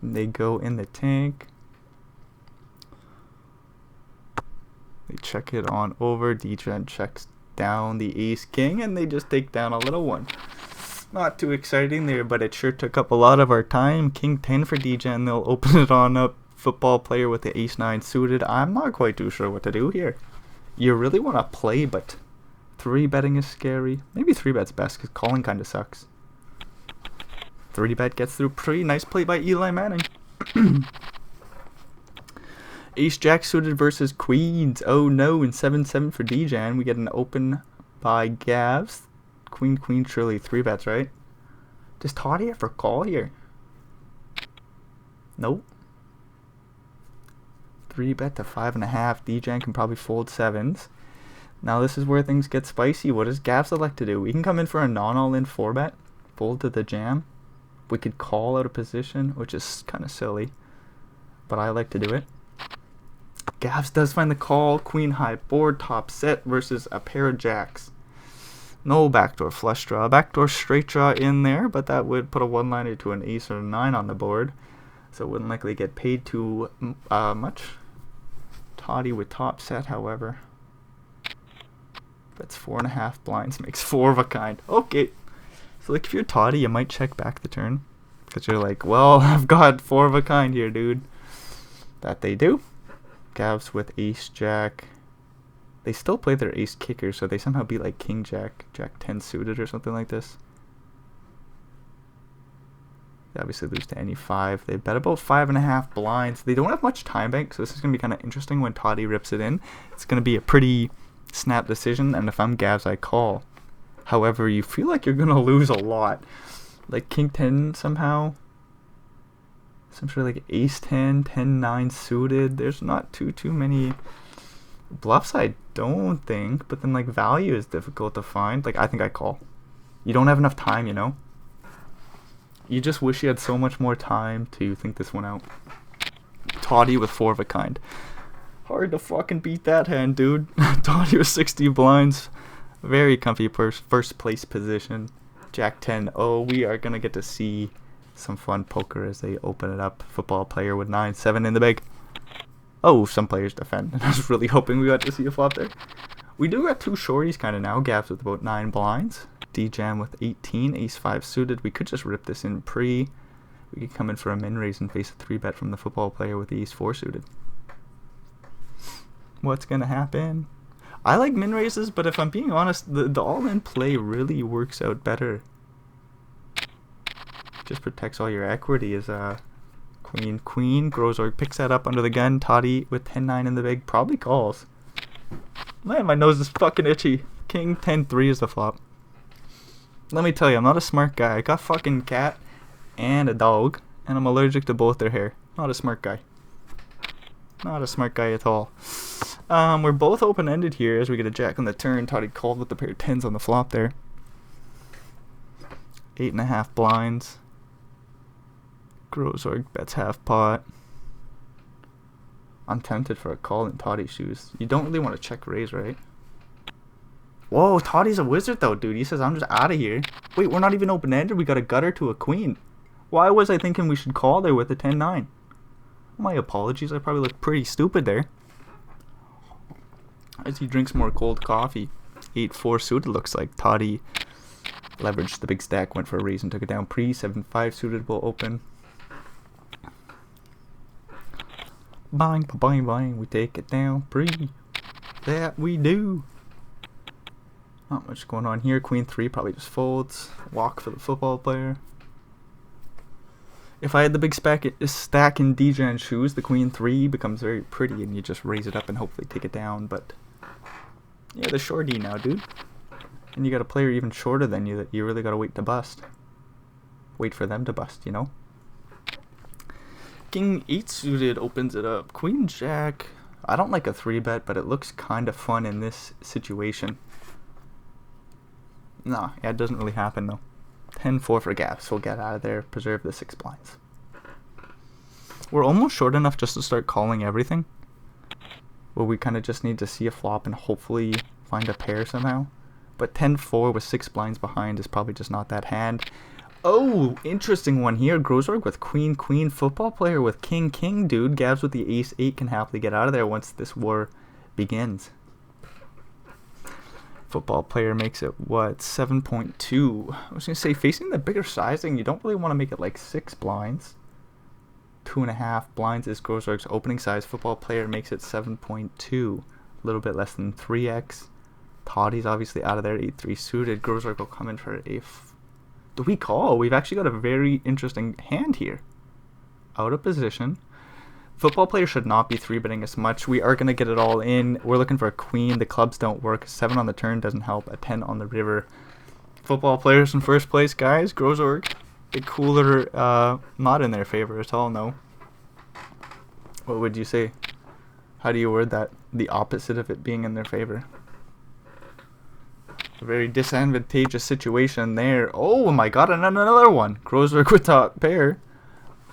They go in the tank. They check it on over. D-Gen checks down the ace-king, and they just take down a little one. Not too exciting there, but it sure took up a lot of our time. King 10 for D-Gen. They'll open it on up. Football player with the ace-9 suited. I'm not quite too sure what to do here. You really want to play, but 3-betting is scary. Maybe 3-bet's best, because calling kind of sucks. 3-bet gets through pretty. Nice play by Eli Manning. Ace-Jack suited versus Queens. Oh no, and 7-7 for D-Jan. We get an open by Gavs. Queen, Queen, surely 3-bets, right? Does Toddy ever call here? Nope. 3-bet to 5.5. D-Jan can probably fold 7s. Now this is where things get spicy. What does Gavs elect to do? We can come in for a non-all-in 4-bet. Fold to the jam. We could call out a position, which is kind of silly, but I like to do it. Gavs does find the call. Queen high board, top set versus a pair of jacks. No backdoor flush draw. Backdoor straight draw in there, but that would put a 1-liner to an ace or a 9 on the board, so it wouldn't likely get paid too much. Toddy with top set, however. That's 4.5 blinds, makes 4 of a kind. Okay. So, like, if you're Toddy, you might check back the turn. Because you're like, well, I've got 4 of a kind here, dude. That they do. Gavs with ace-jack. They still play their ace-kicker, so they somehow beat, like, king-jack, jack-10 suited or something like this. They obviously lose to any 5. They bet about 5.5 blinds. They don't have much time bank, so this is going to be kind of interesting when Toddy rips it in. It's going to be a pretty snap decision, and if I'm Gavs, I call. However, you feel like you're going to lose a lot. Like king 10 somehow. Some sort of like ace 10, 10-9 suited. There's not too many bluffs, I don't think. But then like value is difficult to find. Like I think I call. You don't have enough time, you know. You just wish you had so much more time to think this one out. Toddy with 4 of a kind. Hard to fucking beat that hand, dude. Toddy with 60 blinds. Very comfy first place position. Jack 10. Oh, we are going to get to see some fun poker as they open it up. Football player with 9-7 in the big. Oh, some players defend. And I was really hoping we got to see a flop there. We do got 2 shorties kind of now. Gaps with about 9 blinds. D-Jam with 18. Ace-5 suited. We could just rip this in pre. We could come in for a min-raise and face a 3-bet from the football player with the Ace-4 suited. What's going to happen? I like min-raises, but if I'm being honest, the all-in play really works out better. Just protects all your equity as Queen, Queen. Grozork picks that up under the gun. Toddy with 10-9 in the big. Probably calls. Man, my nose is fucking itchy. King 10-3 is the flop. Let me tell you, I'm not a smart guy. I got fucking cat and a dog, and I'm allergic to both their hair. Not a smart guy. Not a smart guy at all. We're both open-ended here as we get a jack on the turn. Toddy called with the pair of 10s on the flop there. 8.5 blinds. Grozorg bets half pot. I'm tempted for a call in Toddy's shoes. You don't really want to check raise, right? Whoa, Toddy's a wizard though, dude. He says, I'm just out of here. Wait, we're not even open-ended. We got a gutter to a queen. Why was I thinking we should call there with a 10-9? My apologies. I probably look pretty stupid there. As he drinks more cold coffee. 8-4 suited looks like. Toddy leveraged the big stack, went for a raise and took it down pre. 7-5 suited will open. Bang, bang, bang. We take it down pre. That we do. Not much going on here. Queen 3 probably just folds. Walk for the football player. If I had the big stack in Djan's shoes, the Queen 3 becomes very pretty and you just raise it up and hopefully take it down. But you're the shorty now, dude. And you got a player even shorter than you that you really got to wait to bust. Wait for them to bust, you know? King 8 suited opens it up. Queen Jack. I don't like a 3-bet, but it looks kind of fun in this situation. Nah, yeah, it doesn't really happen though. 10-4 for gaps. We'll get out of there. Preserve the 6 blinds. We're almost short enough just to start calling everything. Well, we kind of just need to see a flop and hopefully find a pair somehow. But 10-4 with 6 blinds behind is probably just not that hand. Oh, interesting one here. Grozorg with Queen, Queen. Football player with King, King, dude. Gabs with the Ace 8 can happily get out of there once this war begins. Football player makes it, what, 7.2. I was going to say, facing the bigger sizing, you don't really want to make it like 6 blinds. 2.5 blinds is Grozorg's opening size. Football player makes it 7.2. A little bit less than 3x. Toddy's obviously out of there. 8-3 suited. Grozorg will come in for a... Do we call? We've actually got a very interesting hand here. Out of position. Football player should not be 3-betting as much. We are going to get it all in. We're looking for a queen. The clubs don't work. 7 on the turn doesn't help. A 10 on the river. Football players in first place, guys. Grozorg. A cooler, not in their favor at all, no. What would you say? How do you word that? The opposite of it being in their favor. A very disadvantageous situation there. Oh my god, and another one. Grozorg with top pair.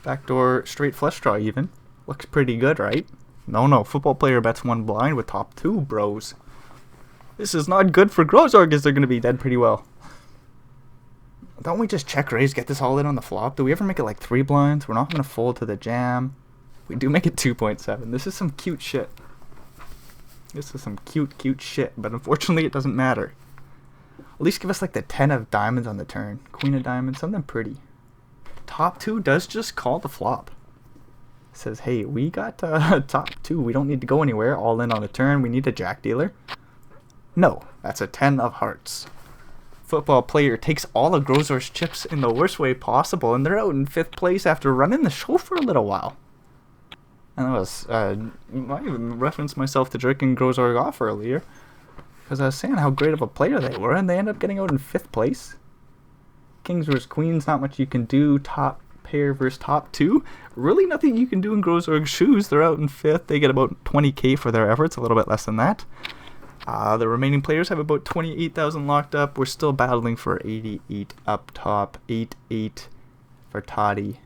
Backdoor straight flush draw even. Looks pretty good, right? No, football player bets 1 blind with top 2, bros. This is not good for Grozorg, as they're going to be dead pretty well. Don't we just check raise, get this all in on the flop? Do we ever make it like 3 blinds? We're not going to fold to the jam. We do make it 2.7. This is some cute shit. This is some cute shit, but unfortunately it doesn't matter. At least give us like the 10 of diamonds on the turn. Queen of diamonds, something pretty. Top 2 does just call the flop. Says, hey, we got top 2. We don't need to go anywhere. All in on the turn. We need a jack dealer. No, that's a 10 of hearts. Football player takes all of Grozorg's chips in the worst way possible, and they're out in 5th place after running the show for a little while. And that was, I even referenced myself to jerking Grozorg off earlier, because I was saying how great of a player they were, and they end up getting out in 5th place. Kings versus queens, not much you can do. Top pair versus top 2. Really nothing you can do in Grozorg's shoes. They're out in 5th. They get about 20k for their efforts, a little bit less than that. The remaining players have about 28,000 locked up. We're still battling for 88 up top. 8-8 for Toddy.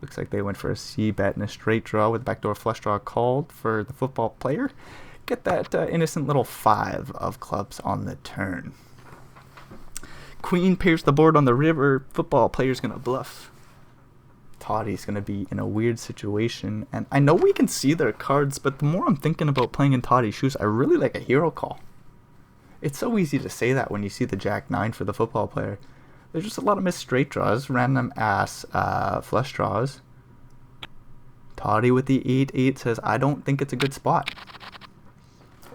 Looks like they went for a C-bet and a straight draw with backdoor flush draw called for the football player. Get that innocent little 5 of clubs on the turn. Queen pairs the board on the river. Football player's going to bluff. Toddy's going to be in a weird situation. And I know we can see their cards, but the more I'm thinking about playing in Toddy's shoes, I really like a hero call. It's so easy to say that when you see the Jack 9 for the football player. There's just a lot of missed straight draws, random ass flush draws. Toddy with the 8-8 says, I don't think it's a good spot.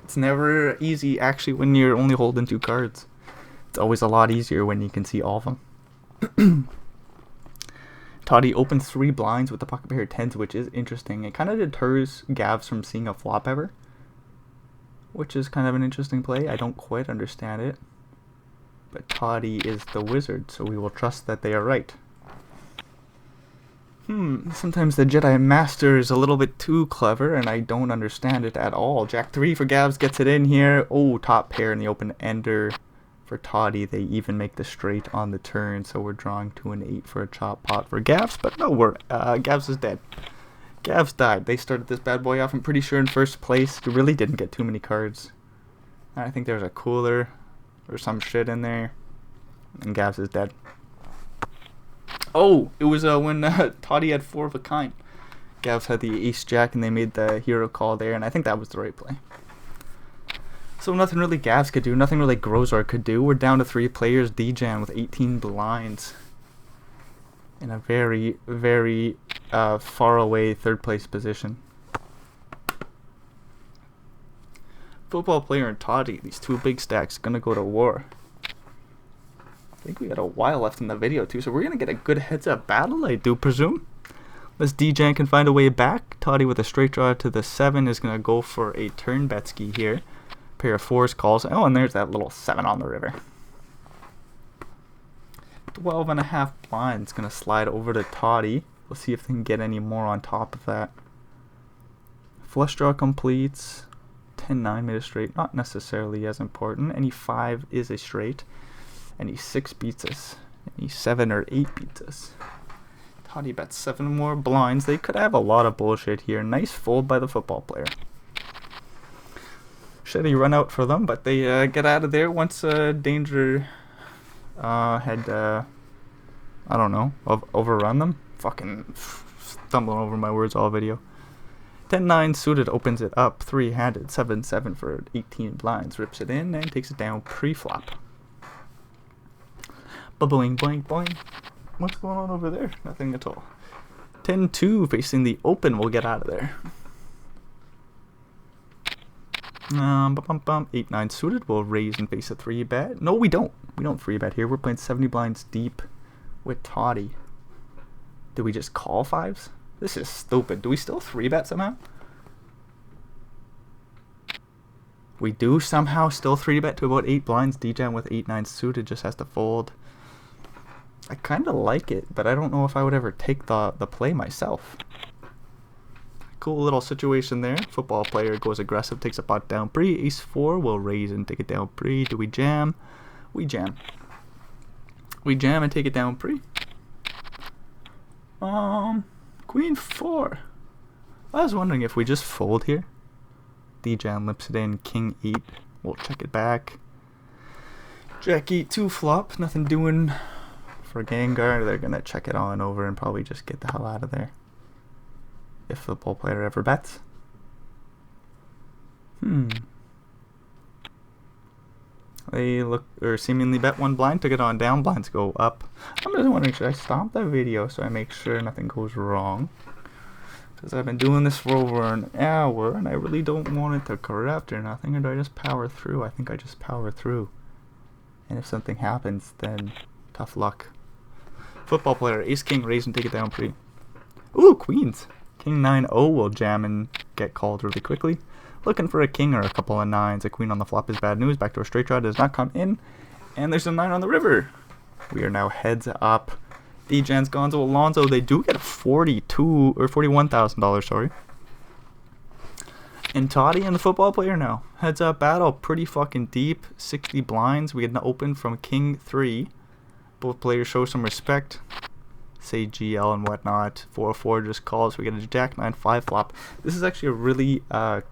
It's never easy actually when you're only holding 2 cards. It's always a lot easier when you can see all of them. Toddy opens 3 blinds with the pocket pair of 10s, which is interesting. It kind of deters Gavs from seeing a flop ever, which is kind of an interesting play. I don't quite understand it. but Toddy is the wizard, so we will trust that they are right. Sometimes the Jedi Master is a little bit too clever, and I don't understand it at all. Jack 3 for Gavs gets it in here. Oh, top pair in the open ender for Toddy. They even make the straight on the turn, so we're drawing to an 8 for a chop pot for Gavs, but no, Gavs is dead. Gavs died. They started this bad boy off, I'm pretty sure, in first place. You really didn't get too many cards. I think there's a cooler or some shit in there, and Gavs is dead. Oh, it was when Toddy had 4 of a kind. Gavs had the ace jack and they made the hero call there, and I think that was the right play. So nothing really Gavs could do, nothing really Grozar could do. We're down to 3 players. D-Jan with 18 blinds in a very, very far away third place position. Football player and Toddy, these 2 big stacks, gonna go to war. I think we got a while left in the video too, so we're gonna get a good heads-up battle, I do presume. Unless D-Jan can find a way back. Toddy with a straight draw to the 7 is gonna go for a turn betski here. Pair of 4s calls. Oh, and there's that little 7 on the river. 12.5 blinds gonna slide over to Toddy. We'll see if they can get any more on top of that. Flush draw completes. 10-9 made a straight, not necessarily as important. Any 5 is a straight. Any 6 beats us. Any 7 or 8 beats us. Toddy bets 7 more blinds. They could have a lot of bullshit here. Nice fold by the football player. Shitty run out for them, but they get out of there once Danger had, I don't know, overrun them. Fucking stumbling over my words all video. 10-9 suited opens it up. 3-handed. 7-7 for 18 blinds. Rips it in and takes it down pre-flop. Boing, boing, boing. What's going on over there? Nothing at all. 10-2 facing the open. We'll get out of there. 8-9 suited. We'll raise and face a 3-bet. No, we don't. We don't 3-bet here. We're playing 70 blinds deep with Toddy. Did we just call 5s? This is stupid. Do we still 3-bet somehow? We do somehow still 3-bet to about 8 blinds. D-Jan with 8-9 suited just has to fold. I kind of like it, but I don't know if I would ever take the play myself. Cool little situation there. Football player goes aggressive, takes a pot down pre. Ace 4 will raise and take it down pre. Do we jam? We jam. We jam and take it down pre. Queen 4. I was wondering if we just fold here. D-Jan lips it in. King 8. We'll check it back. Jack 8 2 flop. Nothing doing for Gengar. They're gonna check it on over and probably just get the hell out of there. If the ball player ever bets. They look, or seemingly bet 1 blind, took it on down, blinds go up. I'm just wondering, should I stop the video so I make sure nothing goes wrong? Because I've been doing this for over an hour and I really don't want it to corrupt or nothing. Or do I just power through? I think I just power through. And if something happens, then tough luck. Football player, ace king, raise and take it down pre. Ooh, queens. King 9-0 will jam and get called really quickly. Looking for a king or a couple of 9s. A queen on the flop is bad news. Backdoor straight draw does not come in. And there's a 9 on the river. We are now heads up. D-Jan's Gonzo Alonso. They do get $42 or $41,000, sorry. And Toddy and the football player now. Heads up battle. Pretty fucking deep. 60 blinds. We get an open from King 3. Both players show some respect. Say GL and whatnot. 4-4 just calls. We get a Jack 9-5 flop. This is actually a really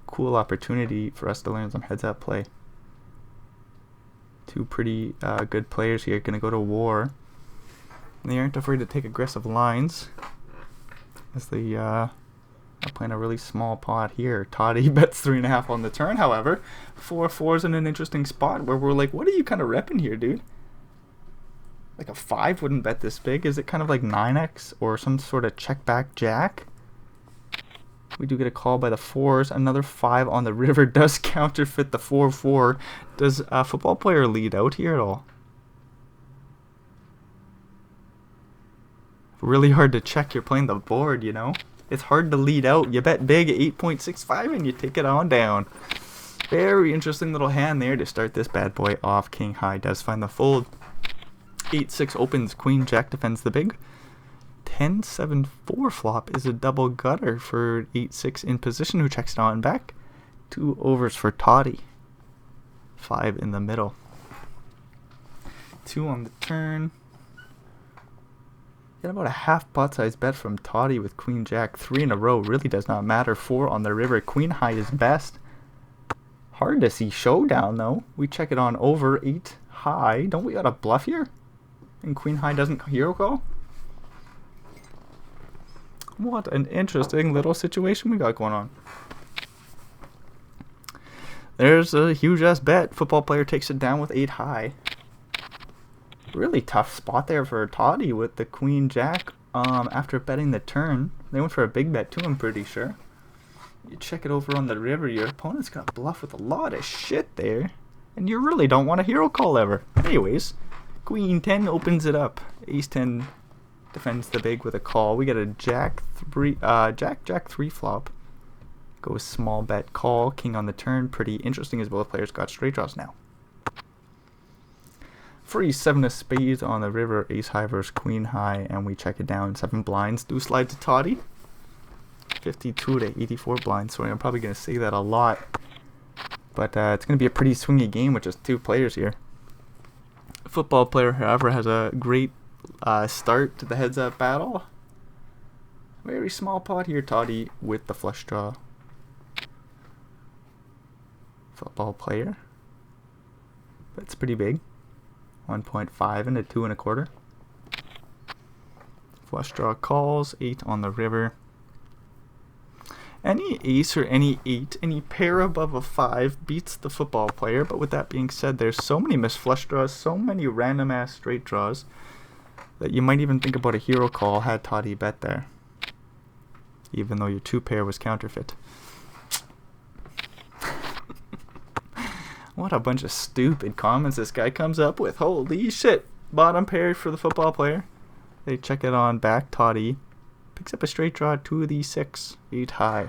cool opportunity for us to learn some heads up play. 2 pretty good players here gonna go to war. They aren't afraid to take aggressive lines, as they are playing a really small pot here. Toddy bets 3.5 on the turn. However, 4-4's in an interesting spot where we're like, what are you kind of repping here, dude? Like a 5 wouldn't bet this big. Is it kind of like 9x or some sort of check back jack? We do get a call by the 4s. Another 5 on the river does counterfeit the 4-4. Does a football player lead out here at all? Really hard to check. You're playing the board, you know? It's hard to lead out. You bet big at 8.65 and you take it on down. Very interesting little hand there to start this bad boy off. King high does find the fold. 8-6 opens, queen jack defends the big. 10-7-4 flop is a double gutter for 8-6 in position, who checks it on back. 2 overs for Toddy. 5 in the middle. 2 on the turn. Get about a half pot size bet from Toddy with queen jack. 3 in a row really does not matter. 4 on the river. Queen high is best. Hard to see showdown though. We check it on over 8 high. Don't we got a bluff here? And queen high doesn't hero call? What an interesting little situation we got going on. There's a huge ass bet. Football player takes it down with 8 high. Really tough spot there for Toddy with the queen jack after betting the turn. They went for a big bet too, I'm pretty sure. You check it over on the river, your opponent's gonna bluff with a lot of shit there. And you really don't want a hero call ever. Anyways, queen 10 opens it up. Ace 10 defends the big with a call. We get a jack 3 flop. Goes small bet call. King on the turn. Pretty interesting as both players got straight draws now. Free 7 of spades on the river. Ace high versus queen high, and we check it down. 7 blinds do slide to Toddy. 52 to 84 blinds. So I'm probably gonna say that a lot, but it's gonna be a pretty swingy game with just 2 players here. Football player, however, has a great start to the heads-up battle. Very small pot here, Toddy with the flush draw. Football player, that's pretty big. 1.5 and a 2 1/4. Flush draw calls. 8 on the river. Any ace or any 8, any pair above a 5 beats the football player. But with that being said, there's so many missed flush draws, so many random ass straight draws, that you might even think about a hero call had Toddy bet there, even though your 2 pair was counterfeit. What a bunch of stupid comments this guy comes up with. Holy shit. Bottom pair for the football player. They check it on back. Toddy picks up a straight draw. 2 of these 6. 8 high.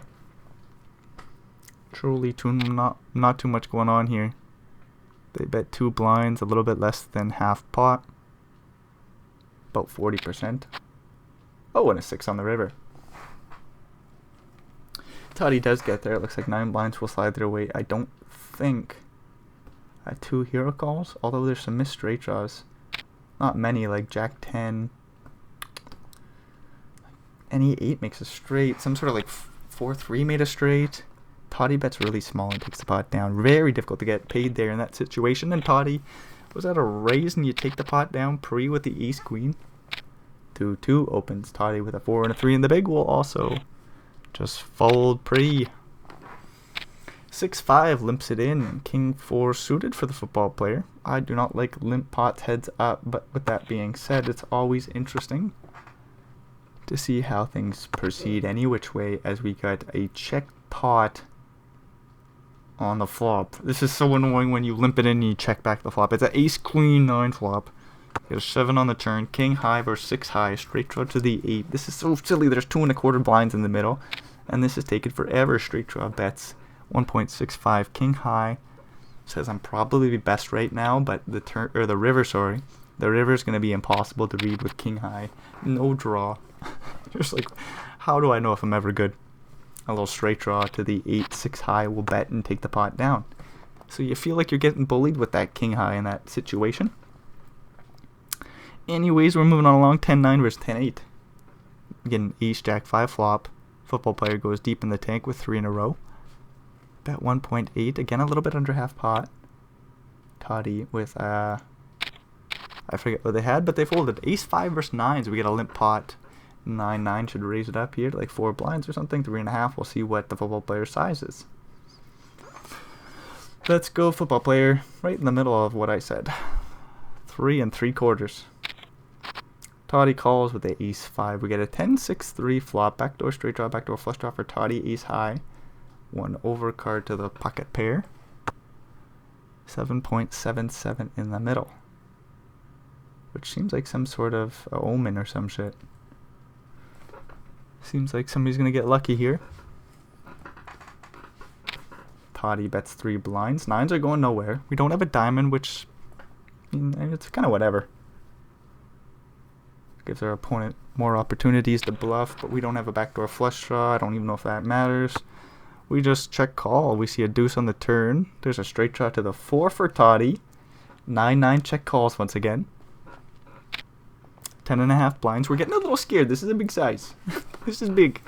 Truly not too much going on here. They bet 2 blinds, a little bit less than half pot. About 40%. Oh, and a 6 on the river. Toddy does get there. It looks like 9 blinds will slide their way. I don't think 2 hero calls, although there's some missed straight draws. Not many, like jack 10. Any 8 makes a straight. Some sort of like 4-3 made a straight. Toddy bets really small and takes the pot down. Very difficult to get paid there in that situation. And Toddy was at a raise, and you take the pot down pre with the ace queen. 2-2 opens. Toddy with a 4 and a 3 in the big will also just fold pre. 6-5 limps it in. King 4 suited for the football player. I do not like limp pots heads up, but with that being said, it's always interesting to see how things proceed any which way, as we got a check pot on the flop. This is so annoying when you limp it in and you check back the flop. It's an ace queen 9 flop. You got a 7 on the turn. King high versus 6 high. Straight draw to the 8. This is so silly. There's 2 1/4 blinds in the middle, and this is taken forever. Straight draw bets 1.65. King high says I'm probably the best right now, but the river is going to be impossible to read with king high. No draw. Just like, how do I know if I'm ever good? A little straight draw to the 8-6 high will bet and take the pot down. So you feel like you're getting bullied with that king high in that situation. Anyways, we're moving on along. 10-9 versus 10-8. Again, ace jack 5 flop. Football player goes deep in the tank with 3 in a row. Bet 1.8. Again, a little bit under half pot. Toddy with I forget what they had, but they folded. Ace 5 versus 9, so we get a limp pot. 9-9 should raise it up here to like 4 blinds or something. 3.5. We'll see what the football player's size is. Let's go football player. Right in the middle of what I said. 3 3/4. Toddy calls with the ace 5. We get a 10-6-3 flop. Backdoor straight draw, backdoor flush draw for Toddy. Ace high. 1 overcard to the pocket pair. 7.77 in the middle, which seems like some sort of omen or some shit. Seems like somebody's gonna get lucky here. Toddy bets 3 blinds. Nines are going nowhere. We don't have a diamond, which it's kind of whatever. Gives our opponent more opportunities to bluff, but we don't have a backdoor flush draw. I don't even know if that matters. We just check call. We see a deuce on the turn. There's a straight draw to the 4 for Toddy. 9-9 check calls once again. 10.5 blinds. We're getting a little scared. This is a big size. This is big.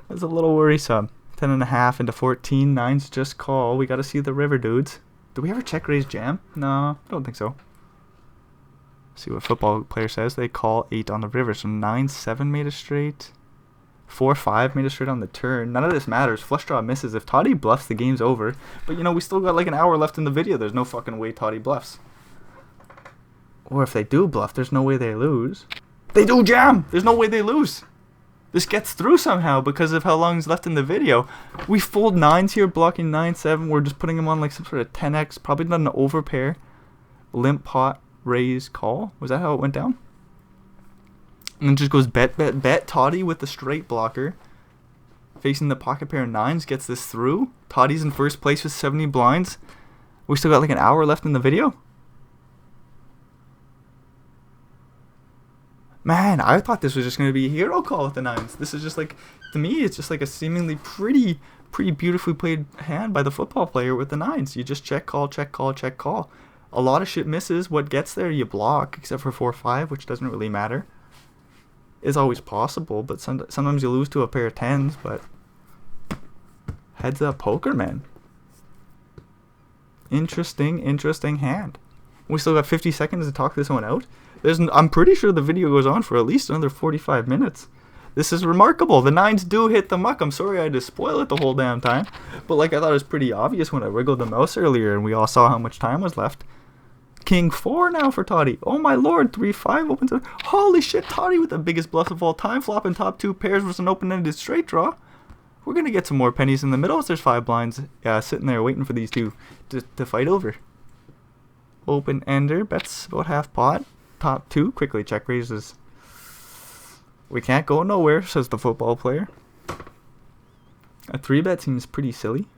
That's a little worrisome. 10.5 into 14. Nines just call. We got to see the river, dudes. Do we ever check raise jam? No, I don't think so. See what football player says. They call 8 on the river. So 9-7 made a straight. 4-5 made a straight on the turn. None of this matters. Flush draw misses. If Toddy bluffs, the game's over. But you know, we still got like an hour left in the video. There's no fucking way Toddy bluffs. Or if they do bluff, there's no way they lose. They do jam! There's no way they lose. This gets through somehow because of how long is left in the video. We fold 9s here, blocking 9-7. We're just putting them on like some sort of 10x. Probably not an overpair. Limp pot, raise, call. Was that how it went down? And then just goes bet, bet, bet. Toddy with the straight blocker. Facing the pocket pair of 9s gets this through. Toddy's in first place with 70 blinds. We still got like an hour left in the video. Man, I thought this was just going to be a hero call with the 9s. This is just like, to me, it's just like a seemingly pretty beautifully played hand by the football player with the 9s. You just check call, check call, check call. A lot of shit misses. What gets there, you block, except for 4-5, which doesn't really matter. It's always possible, but sometimes you lose to a pair of 10s, but heads up poker, man. Interesting hand. We still got 50 seconds to talk this one out. I'm pretty sure the video goes on for at least another 45 minutes. This is remarkable. The 9s do hit the muck. I'm sorry I had to spoil it the whole damn time. But like I thought it was pretty obvious when I wiggled the mouse earlier and we all saw how much time was left. King 4 now for Toddy. Oh my lord, 3-5 opens up. Holy shit, Toddy with the biggest bluff of all time. Flopping top 2 pairs was an open-ended straight draw. We're going to get some more pennies in the middle as there's 5 blinds sitting there waiting for these two to fight over. Open-ender, bets about half pot. Top 2, quickly check raises. We can't go nowhere, says the football player. A 3-bet seems pretty silly.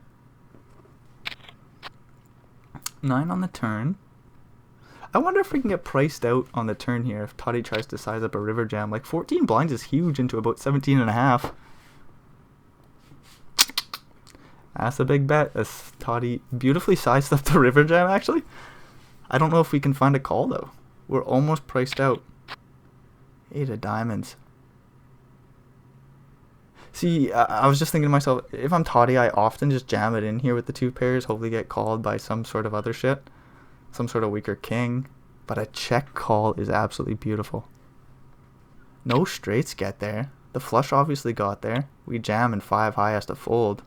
9 on the turn. I wonder if we can get priced out on the turn here if Toddy tries to size up a river jam. Like 14 blinds is huge into about 17.5. That's a big bet as Toddy beautifully sized up the river jam actually. I don't know if we can find a call though. We're almost priced out. 8 of diamonds. See, I was just thinking to myself, if I'm Toddy, I often just jam it in here with the 2 pairs, hopefully get called by some sort of other shit. Some sort of weaker king. But a check call is absolutely beautiful. No straights get there. The flush obviously got there. We jam and 5 high has to fold.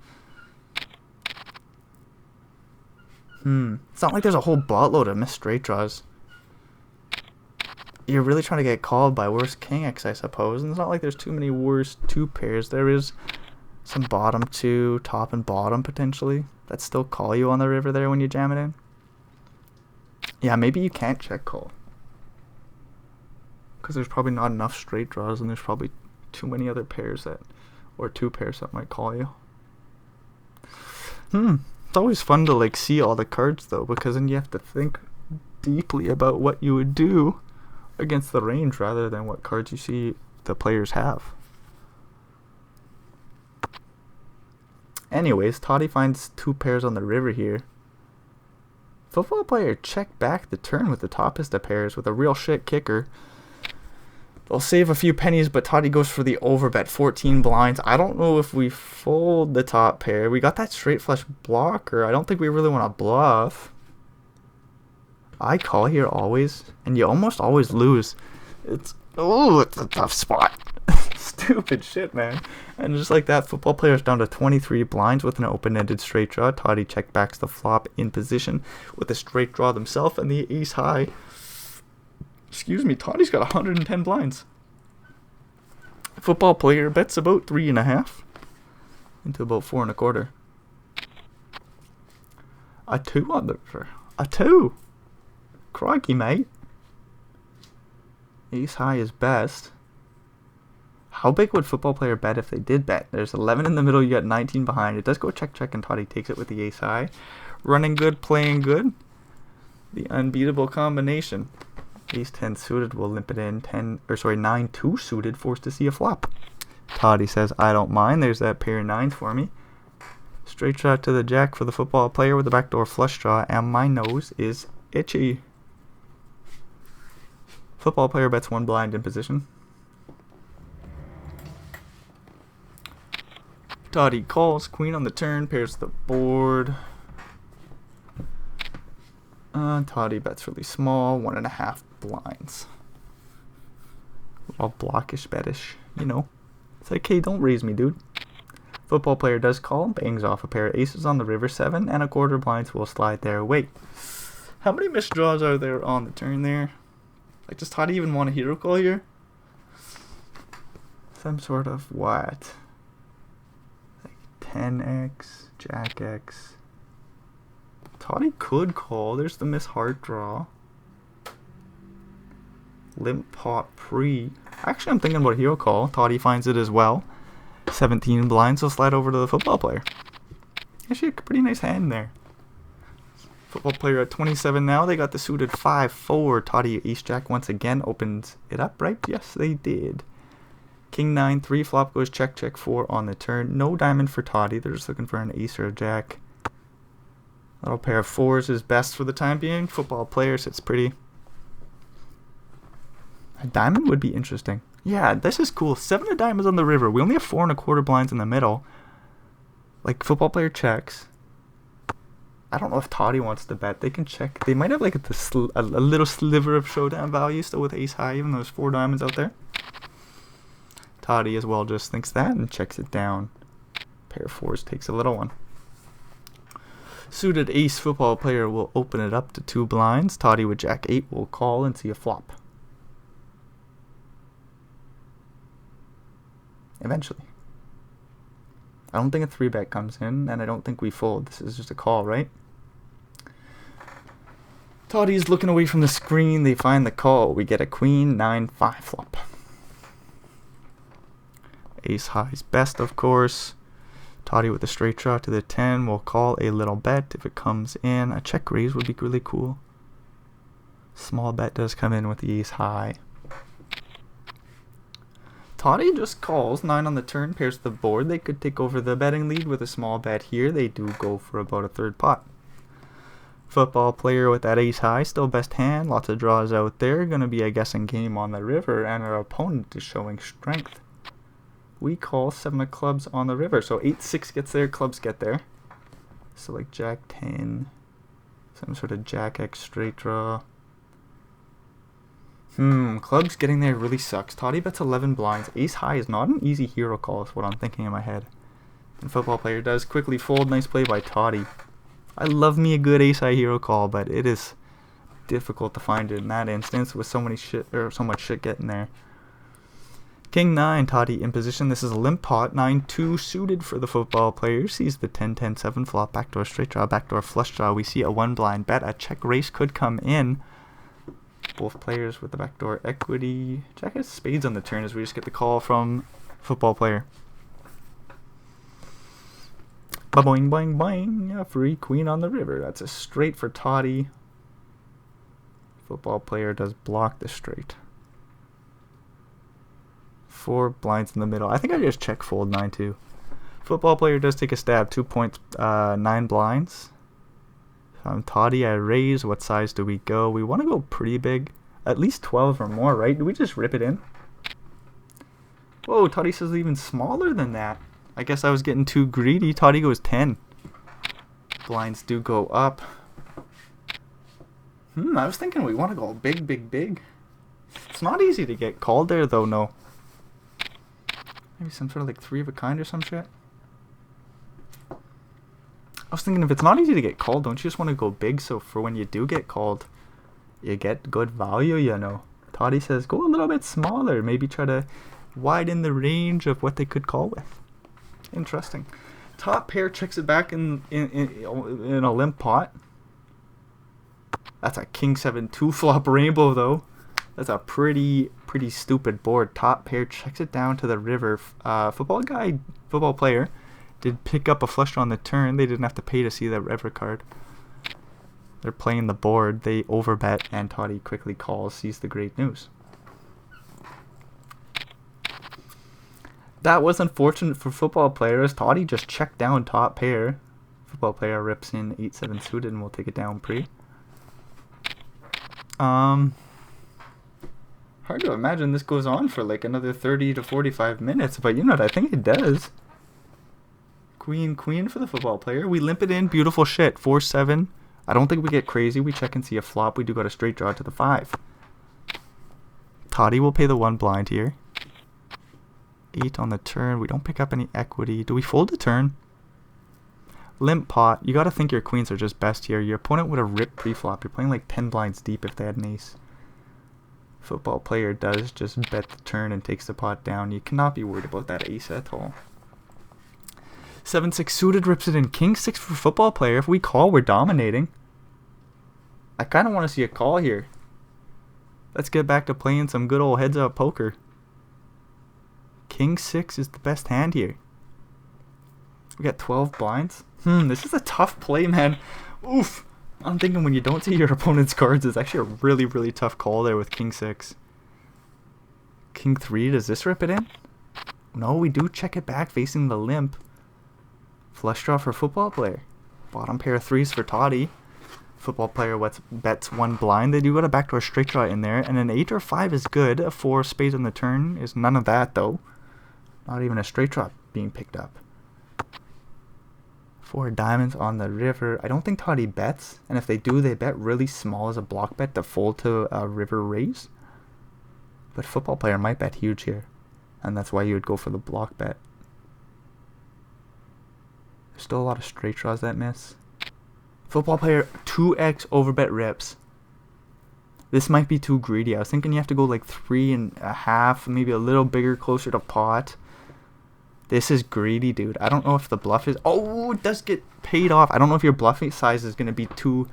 It's not like there's a whole buttload of missed straight draws. You're really trying to get called by worst king X, I suppose. And it's not like there's too many worst 2 pairs. There is some bottom 2, top and bottom potentially. That still call you on the river there when you jam it in. Yeah, maybe you can't check call. Because there's probably not enough straight draws and there's probably too many other pairs that, or 2 pairs that might call you. It's always fun to like see all the cards though, because then you have to think deeply about what you would do against the range rather than what cards you see the players have. Anyways, Toddy finds 2 pairs on the river here. Football player check back the turn with the toppest of pairs with a real shit kicker. They'll save a few pennies, but Toddy goes for the overbet, 14 blinds. I don't know if we fold the top pair. We got that straight flush blocker. I don't think we really want to bluff. I call here always, and you almost always lose. It's a tough spot. Stupid shit, man. And just like that, football player's down to 23 blinds with an open-ended straight draw. Toddy check backs the flop in position with a straight draw themselves and the ace high. Excuse me, Toddy's got 110 blinds. Football player bets about 3.5 into about 4.25. A 2 on the river. A 2. Crikey, mate. Ace high is best. How big would football player bet if they did bet? There's 11 in the middle. You got 19 behind. It does go check, check, and Toddy takes it with the ace high. Running good, playing good. The unbeatable combination. Ace 10 suited will limp it in. 9 2 suited, forced to see a flop. Toddy says, I don't mind. There's that pair of nines for me. Straight shot to the jack for the football player with the backdoor flush draw, and my nose is itchy. Football player bets 1 blind in position. Toddy calls, queen on the turn, pairs the board. Toddy bets really small, 1.5 blinds. All blockish, betish, you know. It's like, hey, don't raise me, dude. Football player does call, bangs off a pair of aces on the river, 7.25 blinds will slide their way. How many missed draws are there on the turn there? Like, does Toddy even want a hero call here? Some sort of what? Like 10x, jack x. Toddy could call. There's the miss heart draw. Limp pot pre. Actually, I'm thinking about a hero call. Toddy finds it as well. 17 blinds will slide over to the football player. Actually, a pretty nice hand there. Football player at 27 now. They got the suited 5-4. Toddy ace jack once again opens it up, right? Yes, they did. King 9 3 flop goes check check 4 on the turn. No diamond for Toddy. They're just looking for an ace or a jack. Little pair of 4s is best for the time being. Football player sits pretty. A diamond would be interesting. Yeah, this is cool. 7 of diamonds on the river. We only have 4.25 blinds in the middle. Like, football player checks. I don't know if Toddy wants to bet. They can check. They might have like a little sliver of showdown value still with ace high, even though there's 4 diamonds out there. Toddy as well just thinks that and checks it down. Pair of 4s takes a little one. Suited ace football player will open it up to 2 blinds. Toddy with jack 8 will call and see a flop. Eventually. I don't think a 3-bet comes in, and I don't think we fold. This is just a call, right? Toddy's looking away from the screen. They find the call. We get a queen 9-5 flop. Ace high's best, of course. Toddy with a straight shot to the 10 will call a little bet. If it comes in, a check raise would be really cool. Small bet does come in with the ace high. Toddy just calls. 9 on the turn, pairs the board. They could take over the betting lead with a small bet here. They do go for about a 3rd pot. Football player with that ace high, still best hand. Lots of draws out there. Gonna be a guessing game on the river, and our opponent is showing strength. We call 7 of clubs on the river. So 8-6 gets there, clubs get there. So like jack 10, some sort of jack x straight draw. Clubs getting there really sucks. Toddy bets 11 blinds. Ace high is not an easy hero call, is what I'm thinking in my head. And football player does quickly fold. Nice play by Toddy. I love me a good ace high hero call, but it is difficult to find it in that instance with so much shit getting there. King 9, Toddy in position. This is a limp pot. 9-2 suited for the football player. Sees the 10-10-7 flop. Backdoor straight draw, backdoor flush draw. We see a 1 blind bet. A check raise could come in. Both players with the backdoor equity. Jack has spades on the turn as we just get the call from football player. Ba-boing, boing, boing. A free queen on the river. That's a straight for Toddy. Football player does block the straight. 4 blinds in the middle. I think I just check fold 9-2. Football player does take a stab. 2.9 blinds. If I'm Toddy, I raise. What size do we go? We want to go pretty big. At least 12 or more, right? Do we just rip it in? Whoa, Toddy says even smaller than that. I guess I was getting too greedy. Toddy goes 10. Blinds do go up. I was thinking we want to go big, big, big. It's not easy to get called there, though, no. Maybe some sort of like 3 of a kind or some shit. I was thinking if it's not easy to get called, don't you just want to go big so for when you do get called, you get good value, you know. Toddy says go a little bit smaller. Maybe try to widen the range of what they could call with. Interesting. Top pair checks it back in a limp pot. That's a king 7 2 flop rainbow though. That's a pretty pretty stupid board. Top pair checks it down to the river. Football player, did pick up a flush draw on the turn. They didn't have to pay to see that river card. They're playing the board. They overbet, and Toddy quickly calls, sees the great news. That was unfortunate for football players. Toddy just checked down top pair. Football player rips in 8-7 suited, and we'll take it down pre. Hard to imagine this goes on for like another 30 to 45 minutes, but you know what? I think it does. Queen for the football player. We limp it in. Beautiful shit. 4-7. I don't think we get crazy. We check and see a flop. We do got a straight draw to the 5. Toddy will pay the 1 blind here. 8 on the turn. We don't pick up any equity. Do we fold the turn? Limp pot. You got to think your queens are just best here. Your opponent would have ripped pre-flop. You're playing like 10 blinds deep if they had an ace. Football player does just bet the turn and takes the pot down. You cannot be worried about that ace at all. 7-6 suited rips it in. King 6 for football player. If we call, we're dominating. I kind of want to see a call here. Let's get back to playing some good old heads up poker. King 6 is the best hand here. We got 12 blinds. This is a tough play, man. Oof. I'm thinking when you don't see your opponent's cards, it's actually a really, really tough call there with King 6. King 3, does this rip it in? No, we do check it back facing the limp. Flush draw for football player. Bottom pair of 3s for Toddy. Football player bets 1 blind. They do got a backdoor straight draw in there. And an 8 or 5 is good. A 4 spades on the turn is none of that, though. Not even a straight draw being picked up. 4 diamonds on the river. I don't think Toddy bets, and if they do, they bet really small as a block bet to fold to a river raise. But football player might bet huge here, and that's why you would go for the block bet. There's still a lot of straight draws that miss. Football player 2x overbet rips. This might be too greedy. I was thinking you have to go like 3.5, maybe a little bigger, closer to pot. This is greedy, dude. I don't know if the bluff is... Oh, it does get paid off. I don't know if your bluffing size is going to be 2x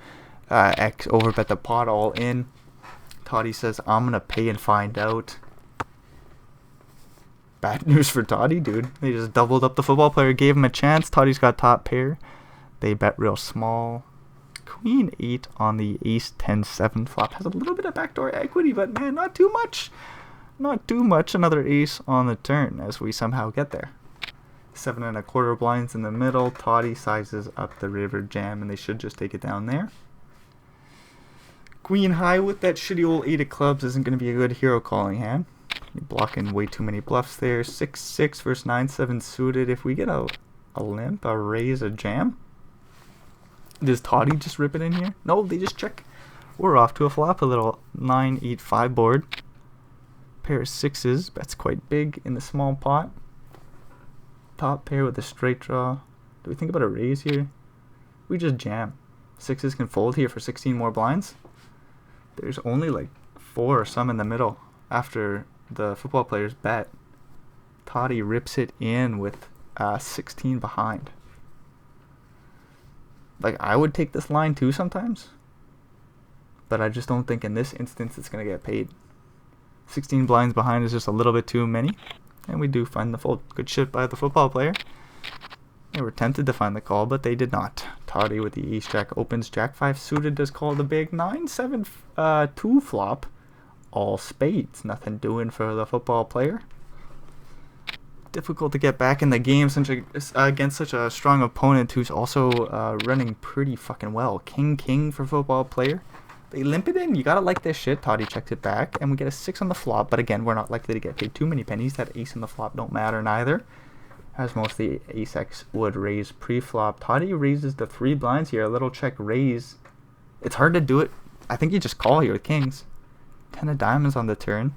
overbet the pot all in. Toddy says, I'm going to pay and find out. Bad news for Toddy, dude. They just doubled up the football player, gave him a chance. Toddy's got top pair. They bet real small. Queen 8 on the ace 10-7 flop. Has a little bit of backdoor equity, but man, not too much. Not too much. Another ace on the turn as we somehow get there. 7.25 blinds in the middle. Toddy sizes up the river jam, and they should just take it down there. Queen high with that shitty old 8 of clubs isn't going to be a good hero calling hand. You're blocking way too many bluffs there. 6-6 versus 9-7 suited. If we get a limp, a raise, a jam. Does Toddy just rip it in here? No, they just check. We're off to a flop. A little 9-8-5 board. Pair of 6s. That's quite big in the small pot. Top pair with a straight draw. Do we think about a raise here? We just jam. 6s can fold here for 16 more blinds. There's only like 4 or some in the middle after the football player's bet. Toddy rips it in with 16 behind. Like, I would take this line too sometimes, but I just don't think in this instance it's going to get paid. 16 blinds behind is just a little bit too many, and we do find the fold. Good shit by the football player. They were tempted to find the call, but they did not. Toddy with the ace-jack opens. Jack 5 suited does call the big 9-7-2 flop. All spades. Nothing doing for the football player. Difficult to get back in the game against such a strong opponent who's also running pretty fucking well. King for football player. They limp it in. You gotta like this shit. Toddy checks it back, and we get a 6 on the flop. But again, we're not likely to get paid too many pennies. That ace on the flop don't matter neither, as most of the ace-x would raise pre-flop. Toddy raises the 3 blinds here. A little check raise. It's hard to do it. I think you just call here with kings. 10 of diamonds on the turn.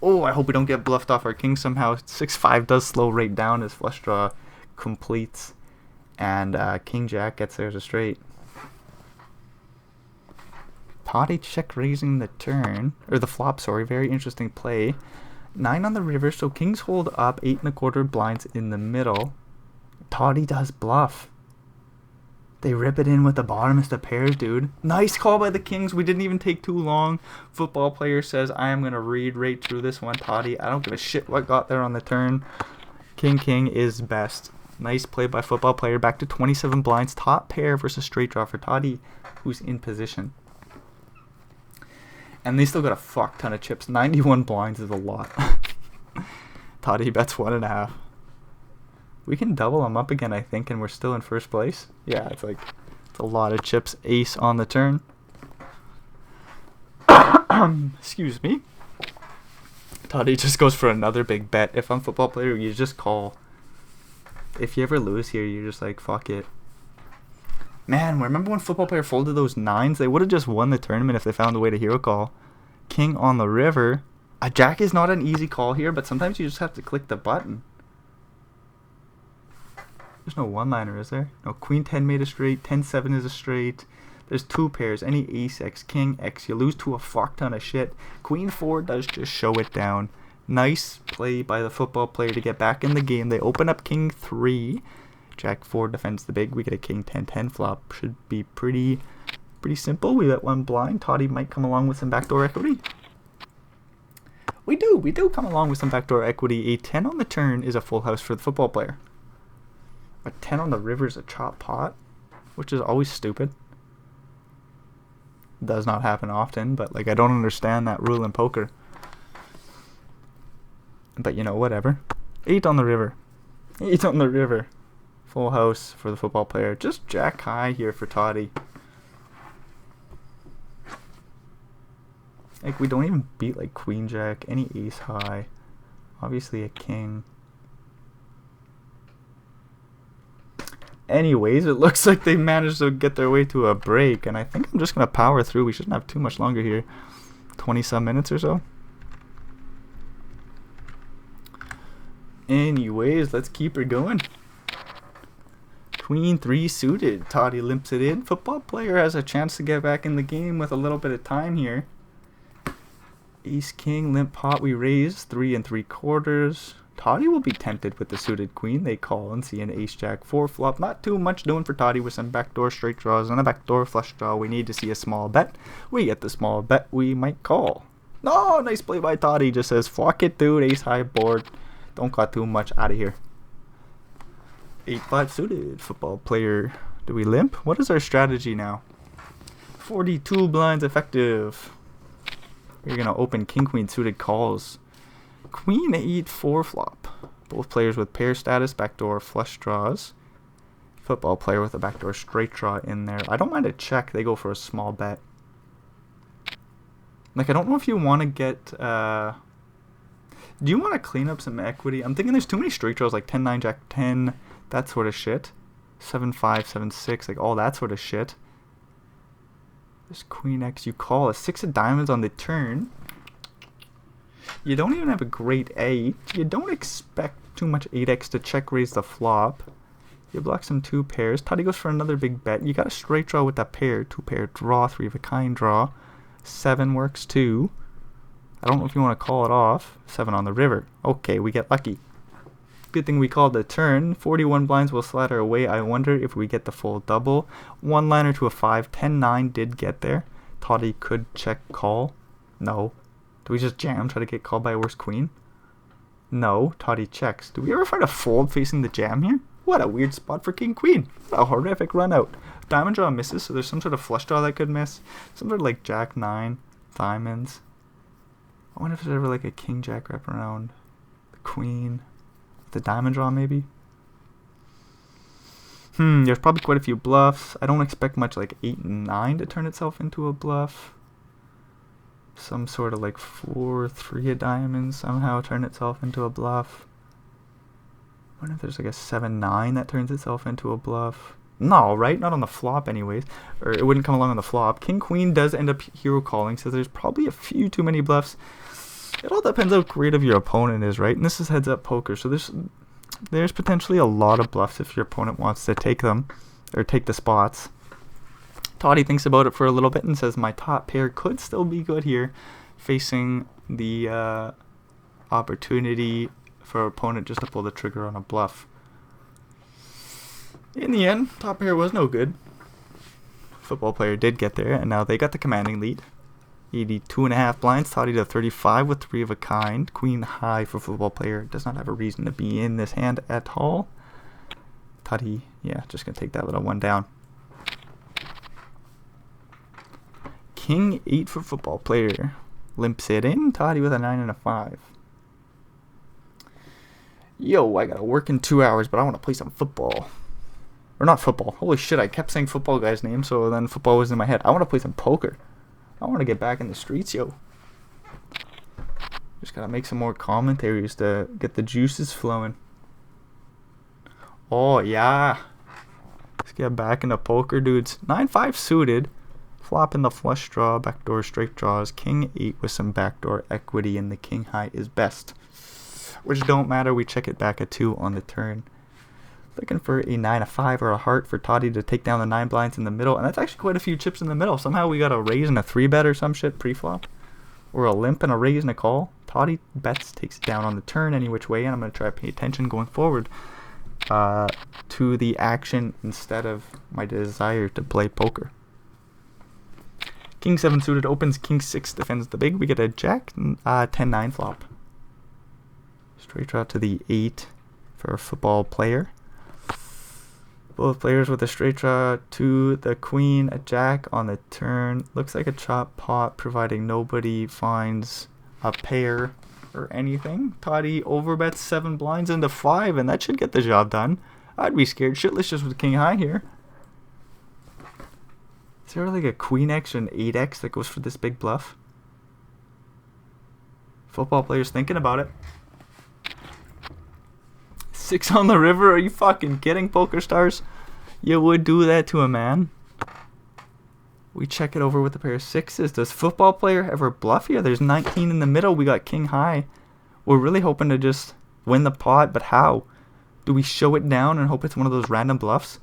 Oh, I hope we don't get bluffed off our king somehow. 6-5 does slow right down as flush draw completes. And king-jack gets there as a straight. Toddy check raising the turn. Or the flop, sorry. Very interesting play. 9 on the river, so kings hold up. 8.25 blinds in the middle. Toddy does bluff. They rip it in with the bottomest of pairs, dude. Nice call by the Kings. We didn't even take too long. Football player says, I am going to read right through this one, Toddy. I don't give a shit what got there on the turn. King is best. Nice play by football player. Back to 27 blinds. Top pair versus straight draw for Toddy, who's in position. And they still got a fuck ton of chips. 91 blinds is a lot. Toddy bets 1.5. We can double them up again, I think, and we're still in first place. Yeah, it's a lot of chips. Ace on the turn. Excuse me. Toddy just goes for another big bet. If I'm a football player, you just call. If you ever lose here, you're just like, fuck it. Man, remember when football player folded those 9s? They would have just won the tournament if they found a way to hero call. King on the river. A jack is not an easy call here, but sometimes you just have to click the button. There's no one-liner, is there? No, Queen 10 made a straight. 10-7 is a straight. There's 2 pairs. Any ace X, King X. You lose to a fuck ton of shit. Queen 4 does just show it down. Nice play by the football player to get back in the game. They open up King 3. Jack 4 defends the big. We get a King 10-10 flop. Should be pretty simple. We let one blind. Toddy might come along with some backdoor equity. We do come along with some backdoor equity. A 10 on the turn is a full house for the football player. A 10 on the river is a chop pot, which is always stupid. Does not happen often, but I don't understand that rule in poker. But whatever. 8 on the river. 8 on the river. Full house for the football player. Just jack high here for Toddy. We don't even beat queen jack, any ace high. Obviously a king. Anyways, it looks like they managed to get their way to a break, and I think I'm just going to power through. We shouldn't have too much longer here. 20-some minutes or so. Anyways, let's keep her going. Queen 3 suited. Toddy limps it in. Football player has a chance to get back in the game with a little bit of time here. Ace King, limp pot, we raise 3 3/4. Toddy will be tempted with the suited queen. They call and see an ace jack 4 flop. Not too much doing for Toddy with some backdoor straight draws and a backdoor flush draw. We need to see a small bet. We get the small bet. We might call. No, nice play by Toddy. Just says, fuck it, dude. Ace high board. Don't got too much out of here. 8-5 suited. Football player. Do we limp? What is our strategy now? 42 blinds effective. We're going to open king queen suited calls. Queen 8 4 flop. Both players with pair status, backdoor flush draws. Football player with a backdoor straight draw in there. I don't mind a check. They go for a small bet. I don't know if you want to get... do you want to clean up some equity? I'm thinking there's too many straight draws, 10-9, jack 10, that sort of shit. 7-5, 7-6, all that sort of shit. There's Queen X. You call a 6 of diamonds on the turn. You don't even have a great 8. You don't expect too much 8x to check raise the flop. You block some 2 pairs. Toddy goes for another big bet. You got a straight draw with that pair. 2 pair draw. 3 of a kind draw. 7 works too. I don't know if you want to call it off. 7 on the river. Okay, we get lucky. Good thing we called the turn. 41 blinds will slide our way. I wonder if we get the full double. 1-liner to a 5. 10-9 did get there. Toddy could check call. No. Do we just jam, try to get called by a worse queen? No. Toddy checks. Do we ever find a fold facing the jam here? What a weird spot for king queen. What a horrific run out. Diamond draw misses, so there's some sort of flush draw that could miss. Some sort of jack 9, diamonds. I wonder if there's ever a king jack wrap around the queen. The diamond draw maybe? There's probably quite a few bluffs. I don't expect much 8 and 9 to turn itself into a bluff. Some sort of 4-3 of diamonds somehow turn itself into a bluff. I wonder if there's a 7-9 that turns itself into a bluff. No, right? Not on the flop anyways. Or it wouldn't come along on the flop. King Queen does end up hero calling, so there's probably a few too many bluffs. It all depends how creative your opponent is, right? And this is heads up poker, so there's potentially a lot of bluffs if your opponent wants to take them, or take the spots. Toddy thinks about it for a little bit and says my top pair could still be good here, facing the opportunity for our opponent just to pull the trigger on a bluff. In the end, top pair was no good. Football player did get there, and now they got the commanding lead. 82.5 blinds. Toddy to 35 with 3 of a kind. Queen high for football player. Does not have a reason to be in this hand at all. Toddy, yeah, just going to take that little one down. King 8 for football player. Limps it in. Toddy with a 9 and a 5. Yo, I got to work in 2 hours, but I want to play some football. Or not football. Holy shit, I kept saying football guy's name, so then football was in my head. I want to play some poker. I want to get back in the streets, yo. Just got to make some more commentaries to get the juices flowing. Oh, yeah. Let's get back into poker, dudes. 9-5 suited. Flop in the flush draw. Backdoor straight draws. King 8 with some backdoor equity, and the king high is best. Which don't matter. We check it back at 2 on the turn. Looking for a 9, a 5, or a heart for Toddy to take down the 9 blinds in the middle. And that's actually quite a few chips in the middle. Somehow we got a raise and a 3-bet or some shit pre-flop. Or a limp and a raise and a call. Toddy bets, takes it down on the turn any which way. And I'm going to try to pay attention going forward to the action instead of my desire to play poker. King 7 suited opens. King 6 defends the big. We get a jack 10-9 flop. Straight draw to the 8 for a football player. Both players with a straight draw to the queen, a jack on the turn. Looks like a chop pot, providing nobody finds a pair or anything. Toddy overbets 7 blinds into 5, and that should get the job done. I'd be scared shitless just with king high here. Is there like a queen X and 8X that goes for this big bluff? Football players thinking about it. 6 on the river? Are you fucking kidding, Poker Stars? You would do that to a man? We check it over with a pair of 6s. Does football player ever bluff here? There's 19 in the middle. We got king high. We're really hoping to just win the pot, but how? Do we show it down and hope it's one of those random bluffs?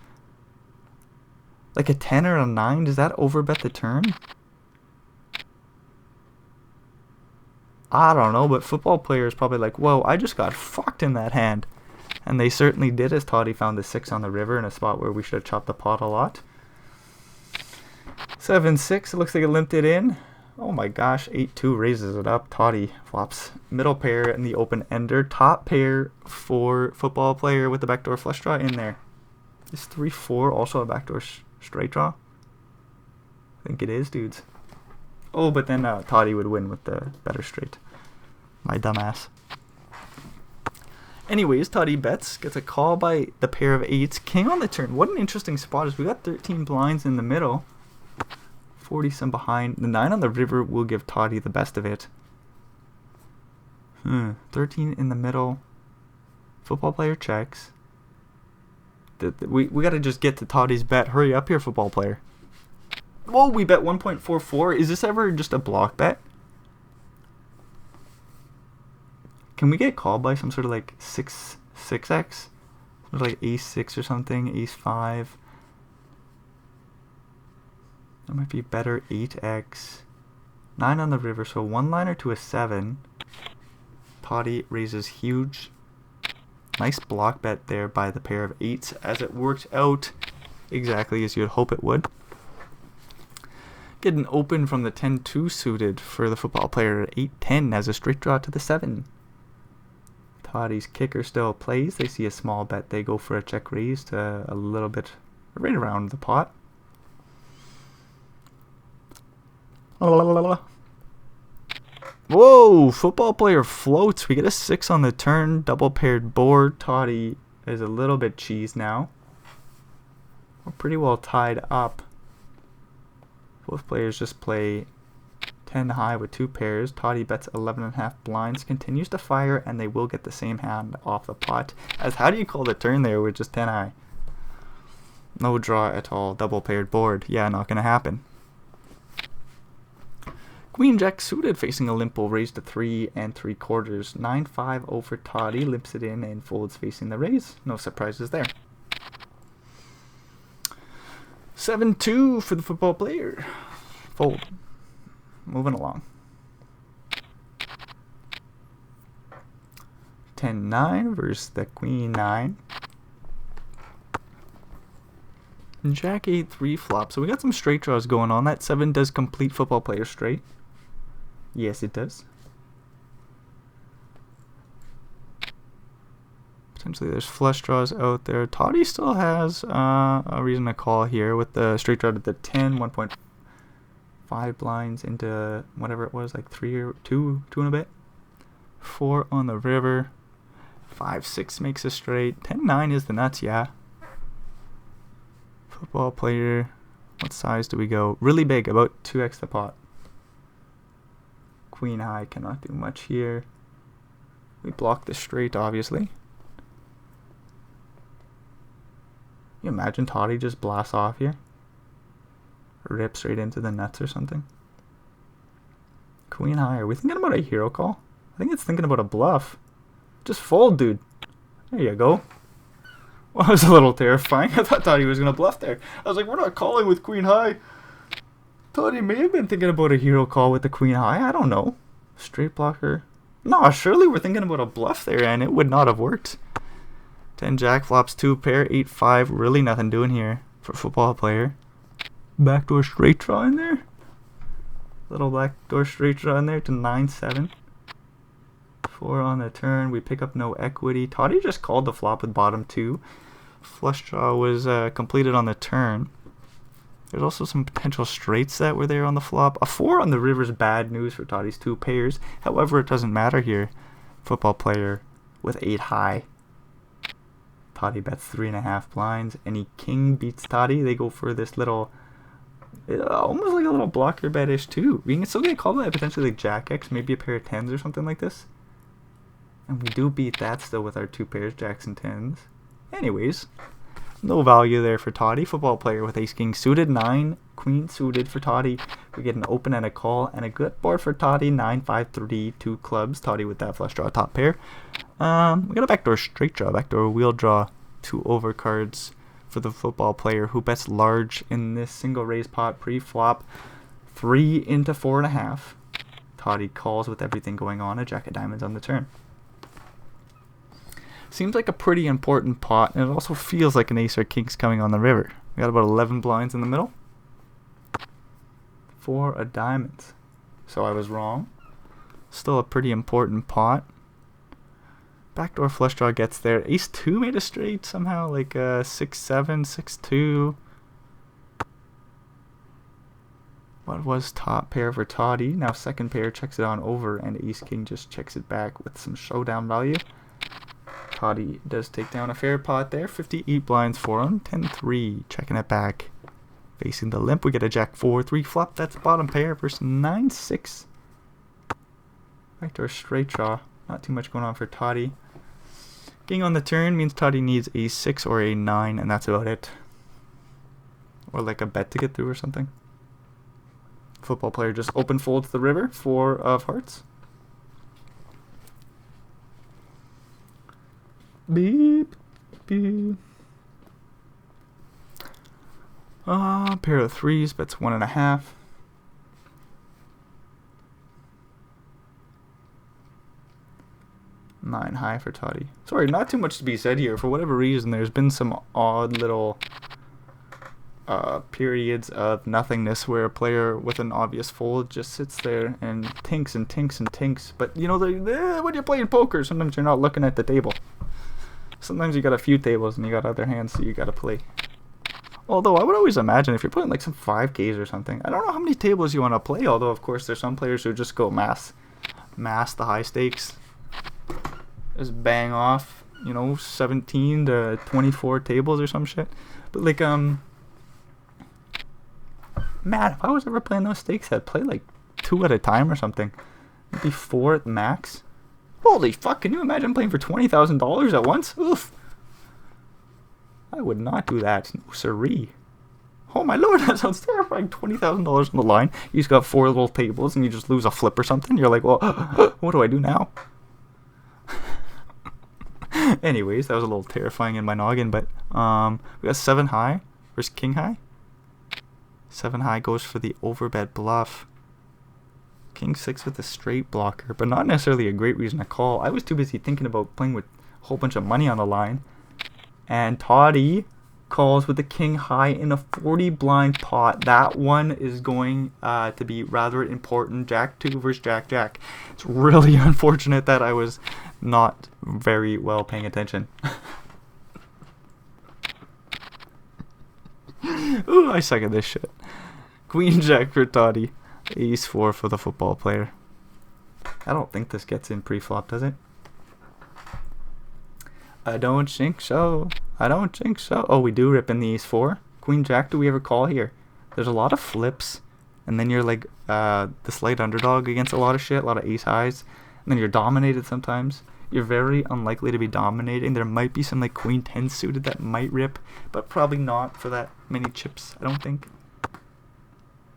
Like a 10 or a 9? Does that overbet the turn? I don't know, but football player is probably like, whoa, I just got fucked in that hand. And they certainly did, as Toddy found the 6 on the river in a spot where we should have chopped the pot a lot. 7-6, it looks like it limped it in. Oh my gosh, 8-2 raises it up. Toddy flops middle pair and the open ender. Top pair for football player with the backdoor flush draw in there. Is 3-4 also a backdoor straight draw? I think it is, dudes. Oh, but then Toddy would win with the better straight. My dumbass. Anyways, Toddy bets, gets a call by the pair of 8s. King on the turn. What an interesting spot is we got 13 blinds in the middle. 40 some behind. The 9 on the river will give Toddy the best of it. 13 in the middle. Football player checks. We got to just get to Toddy's bet. Hurry up here, football player. Whoa, we bet 1.44. Is this ever just a block bet? Can we get called by some sort of like 6x? Sort of like ace 6 or something, ace 5. That might be better. 8x. 9 on the river, so 1 liner to a 7. Toddy raises huge. Nice block bet there by the pair of 8s, as it worked out exactly as you'd hope it would. Get an open from the 10-2 suited for the football player at 8-10 as a straight draw to the 7. Toddy's kicker still plays. They see a small bet. They go for a check raise to a little bit right around the pot. Whoa! Football player floats. We get a 6 on the turn. Double paired board. Toddy is a little bit cheese now. We're pretty well tied up. Both players just play 10 high with 2 pairs. Toddy bets 11.5 blinds. Continues to fire, and they will get the same hand off the pot. As how do you call the turn there with just 10 high? No draw at all. Double paired board. Yeah, not going to happen. Queen Jack suited facing a limp will raise to 3 3/4. 9-5 over Toddy. Limps it in and folds facing the raise. No surprises there. 7-2 for the football player. Fold. Moving along. 10-9 versus the Queen 9. Jack 8 3 flop. So we got some straight draws going on. That 7 does complete football player straight. Yes, it does. Potentially there's flush draws out there. Toddy still has a reason to call here with the straight draw to the 10, 1.5 blinds into whatever it was, like 3 or 2 and a bit. 4 on the river. 5 6 makes a straight. 10 9 is the nuts, yeah. Football player. What size do we go? Really big, about 2x the pot. Queen high cannot do much here. We block the straight, obviously. You imagine Toddy just blasts off here? Rips right into the nuts or something. Queen high. Are we thinking about a hero call? I think it's thinking about a bluff. Just fold, dude. There you go. Well, that was a little terrifying. I thought Toddy was going to bluff there. I was like, we're not calling with queen high. Toddy may have been thinking about a hero call with the queen high. I don't know. Straight blocker. No, surely we're thinking about a bluff there, and it would not have worked. 10 jack flops 2 pair 8 5. Really nothing doing here for football player. Backdoor straight draw in there. Little backdoor straight draw in there to 9 7. 4 on the turn. We pick up no equity. Toddy just called the flop with bottom 2. Flush draw was completed on the turn. There's also some potential straights that were there on the flop. A 4 on the river's bad news for Toddy's 2 pairs. However, it doesn't matter here. Football player with 8 high. Toddy bets 3.5 blinds. Any king beats Toddy. They go for this little, almost like a little blocker bet-ish too. We can still get called by potentially like Jack X, maybe a pair of 10s or something like this. And we do beat that still with our 2 pairs, jacks and 10s. Anyways, no value there for Toddy. Football player with ace king suited, 9 queen suited for Toddy. We get an open and a call and a good board for Toddy. 9 5 3 2 clubs. Toddy with that flush draw top pair. We got a backdoor straight draw, backdoor wheel draw, 2 overcards for the football player who bets large in this single raise pot pre-flop. 3 into 4.5. Toddy calls with everything going on. A jack of diamonds on the turn. Seems like a pretty important pot, and it also feels like an ace or king's coming on the river. We got about 11 blinds in the middle. 4 of diamonds. So I was wrong. Still a pretty important pot. Backdoor flush draw gets there. Ace 2 made a straight somehow, like 6 7, 6 2. What was top pair for Toddy? Now second pair checks it on over, and ace king just checks it back with some showdown value. Toddy does take down a fair pot there. 58 blinds for him. 10 3. Checking it back. Facing the limp, we get a jack 4 3 flop. That's bottom pair versus 9 6. Backdoor straight draw. Not too much going on for Toddy. King on the turn means Toddy needs a 6 or a 9, and that's about it. Or like a bet to get through or something. Football player just open folds the river. 4 of hearts. Beep, beep. Pair of 3s, bets 1.5. Nine high for Toddy. Sorry, not too much to be said here. For whatever reason, there's been some odd little periods of nothingness where a player with an obvious fold just sits there and tinks and tinks and tinks. But you know, when you're playing poker, sometimes you're not looking at the table. Sometimes you got a few tables and you got other hands, so you got to play. Although I would always imagine if you're putting like some 5Ks or something, I don't know how many tables you want to play. Although of course there's some players who just go mass the high stakes. Just bang off, you know, 17 to 24 tables or some shit. But like, man, if I was ever playing those stakes, I'd play like 2 at a time or something. Maybe 4 at max. Holy fuck, can you imagine playing for $20,000 at once? Oof. I would not do that. No siree. Oh my lord, that sounds terrifying. $20,000 on the line. You just got 4 little tables and you just lose a flip or something. You're like, well, what do I do now? Anyways, that was a little terrifying in my noggin, but we got 7 high versus king high. 7 high goes for the overbet bluff. King 6 with a straight blocker, but not necessarily a great reason to call. I was too busy thinking about playing with a whole bunch of money on the line. And Toddy calls with the king high in a 40 blind pot. That one is going to be rather important. Jack 2 versus Jack Jack. It's really unfortunate that I was not very well paying attention. Ooh, I suck at this shit. Queen Jack for Toddy. Ace 4 for the football player. I don't think this gets in pre-flop, does it? I don't think so. I don't think so. Oh, we do rip in the Ace 4. Queen Jack, do we ever call here? There's a lot of flips. And then you're like the slight underdog against a lot of shit. A lot of ace highs. And then you're dominated sometimes. You're very unlikely to be dominating. There might be some like Queen 10 suited that might rip. But probably not for that many chips, I don't think.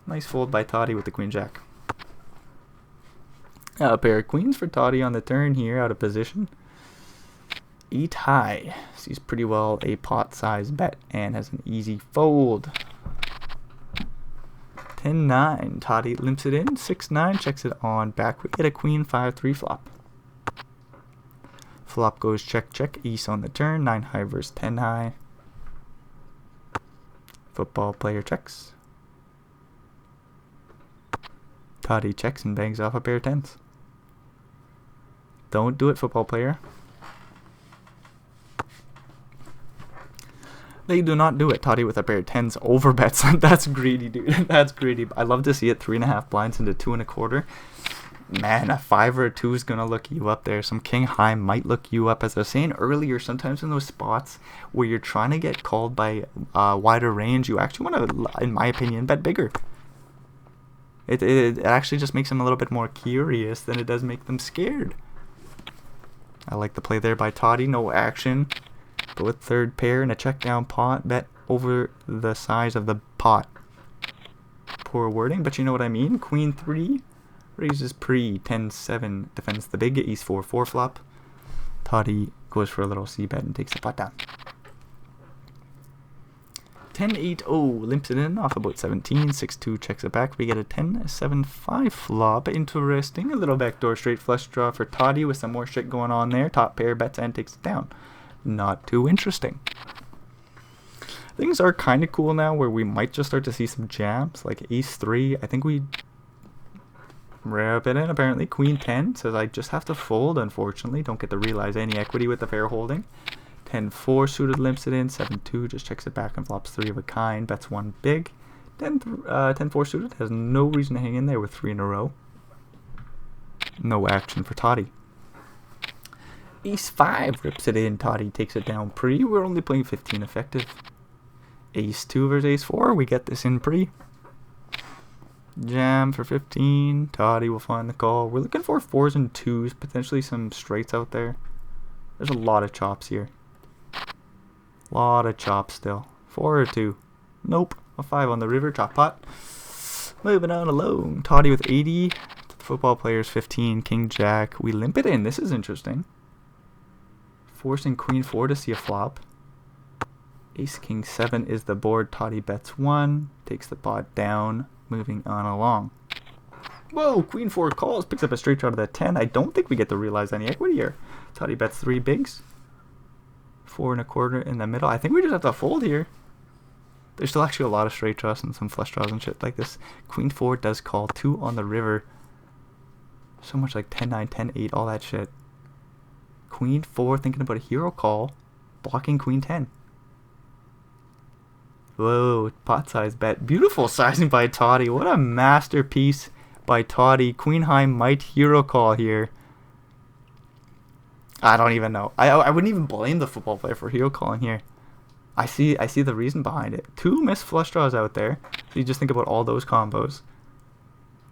Nice fold by Toddy with the Queen Jack. A pair of queens for Toddy on the turn here, out of position. 8 high. Sees pretty well a pot size bet and has an easy fold. 10-9. Toddy limps it in. 6-9. Checks it on back. We get a queen 5-3 flop. Flop goes check check. Ace on the turn. 9 high versus 10 high. Football player checks. Toddy checks and bangs off a pair of 10s. Don't do it, football player. They do not do it. Toddy with a pair of 10s over bets. That's greedy, dude. That's greedy. I love to see it. 3.5 blinds into 2 1/4. Man, a 5 or a 2 is going to look you up there. Some king high might look you up. As I was saying earlier, sometimes in those spots where you're trying to get called by wider range, you actually want to, in my opinion, bet bigger. It actually just makes them a little bit more curious than it does make them scared. I like the play there by Toddy. No action. But with third pair and a check down pot, bet over the size of the pot. Poor wording, but you know what I mean. Queen 3 raises pre. 10-7 defends the big. Ace 4 flop. Toddy goes for a little c bet and takes the pot down. 10-8-0 limps it in off about 17. 6-2 checks it back. We get a 10-7-5 flop. Interesting. A little backdoor straight flush draw for Toddy with some more shit going on there. Top pair bets and takes it down. Not too interesting. Things are kind of cool now where we might just start to see some jams like Ace 3. I think we wrap it in apparently. Queen 10 says I just have to fold, unfortunately. Don't get to realize any equity with the pair holding. 10-4 suited limps it in. 7-2 just checks it back and flops 3 of a kind. Bets 1 big. 10-4 suited has no reason to hang in there with 3 in a row. No action for Toddy. Ace 5 rips it in. Toddy takes it down pre. We're only playing 15 effective. Ace 2 versus Ace 4. We get this in pre. Jam for 15. Toddy will find the call. We're looking for 4s and 2s. Potentially some straights out there. There's a lot of chops here. Lot of chops still. 4 or 2. Nope. A 5 on the river. Chop pot. Moving on alone. Toddy with 80. The football players 15. King Jack. We limp it in. This is interesting. Forcing Queen 4 to see a flop. Ace King 7 is the board. Toddy bets 1. Takes the pot down. Moving on along. Whoa, Queen 4 calls. Picks up a straight draw to the 10. I don't think we get to realize any equity here. Toddy bets 3 bigs. 4 1/4 in the middle. I think we just have to fold here. There's still actually a lot of straight draws and some flush draws and shit like this. Queen 4 does call. 2 on the river. So much like 10-9, 10-8, all that shit. Queen 4 thinking about a hero call. Blocking Queen 10. Whoa, pot size bet. Beautiful sizing by Toddy. What a masterpiece by Toddy. Queen high might hero call here. I don't even know. I wouldn't even blame the football player for hero calling here. I see the reason behind it. 2 missed flush draws out there. So you just think about all those combos.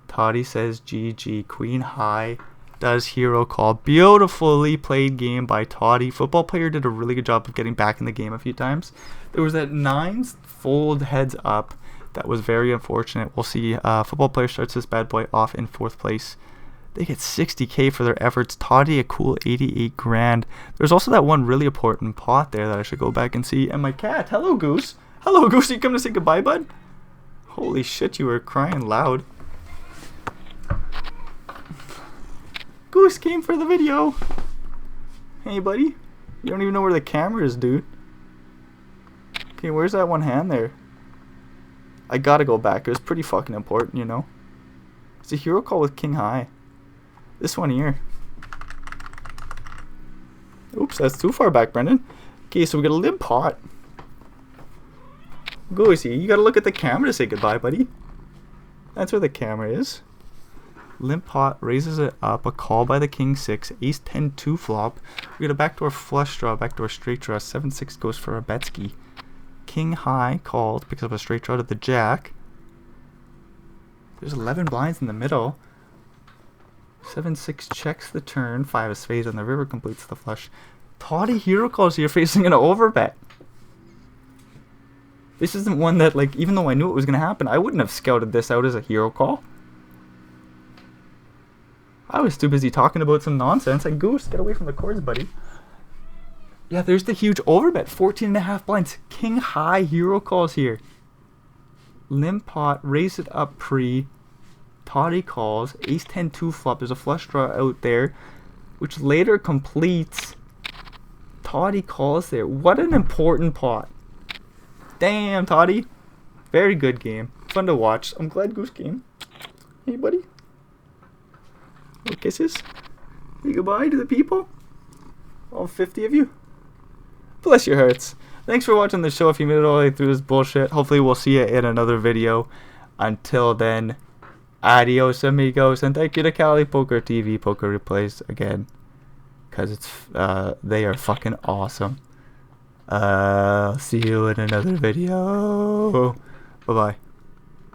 Toddy says GG. Queen high does hero call. Beautifully played game by Toddy. Football player did a really good job of getting back in the game a few times. There was that 9s fold heads up. That was very unfortunate. We'll see. Football player starts this bad boy off in 4th place. They get 60K for their efforts. Toddy a cool 88 grand. There's also that one really important pot there that I should go back and see. And my cat. Hello, Goose. Hello, Goose. You come to say goodbye, bud? Holy shit, you were crying loud. Goose came for the video. Hey, buddy. You don't even know where the camera is, dude. Okay, where's that one hand there? I gotta go back. It was pretty fucking important, you know? It's a hero call with king high. This one here. Oops, that's too far back, Brendan. Okay, so we got a limp pot. Go easy. You gotta look at the camera to say goodbye, buddy. That's where the camera is. Limp pot raises it up. A call by the king 6. Ace 10 2 flop. We got a backdoor flush draw, backdoor straight draw. 7-6 goes for a Betsky. King high called, picks up a straight draw to the jack. There's 11 blinds in the middle. 7-6 checks the turn. 5 of spades on the river completes the flush. Toddy hero calls here facing an overbet. This isn't one that, like, even though I knew it was going to happen, I wouldn't have scouted this out as a hero call. I was too busy talking about some nonsense. Like, Goose, get away from the cords, buddy. Yeah, there's the huge overbet. 14.5 blinds. King high hero calls here. Limp pot, raise it up pre. Toddy calls. Ace 10 2 flop. There's a flush draw out there, which later completes. Toddy calls there. What an important pot. Damn, Toddy. Very good game. Fun to watch. I'm glad Goose came. Hey, buddy. Little kisses. Say goodbye to the people. All 50 of you. Bless your hearts. Thanks for watching the show. If you made it all the way through this bullshit, hopefully we'll see you in another video. Until then, adios amigos, and thank you to KalipokerTV Poker Replays again, because it's they are fucking awesome. See you in another video. Bye bye.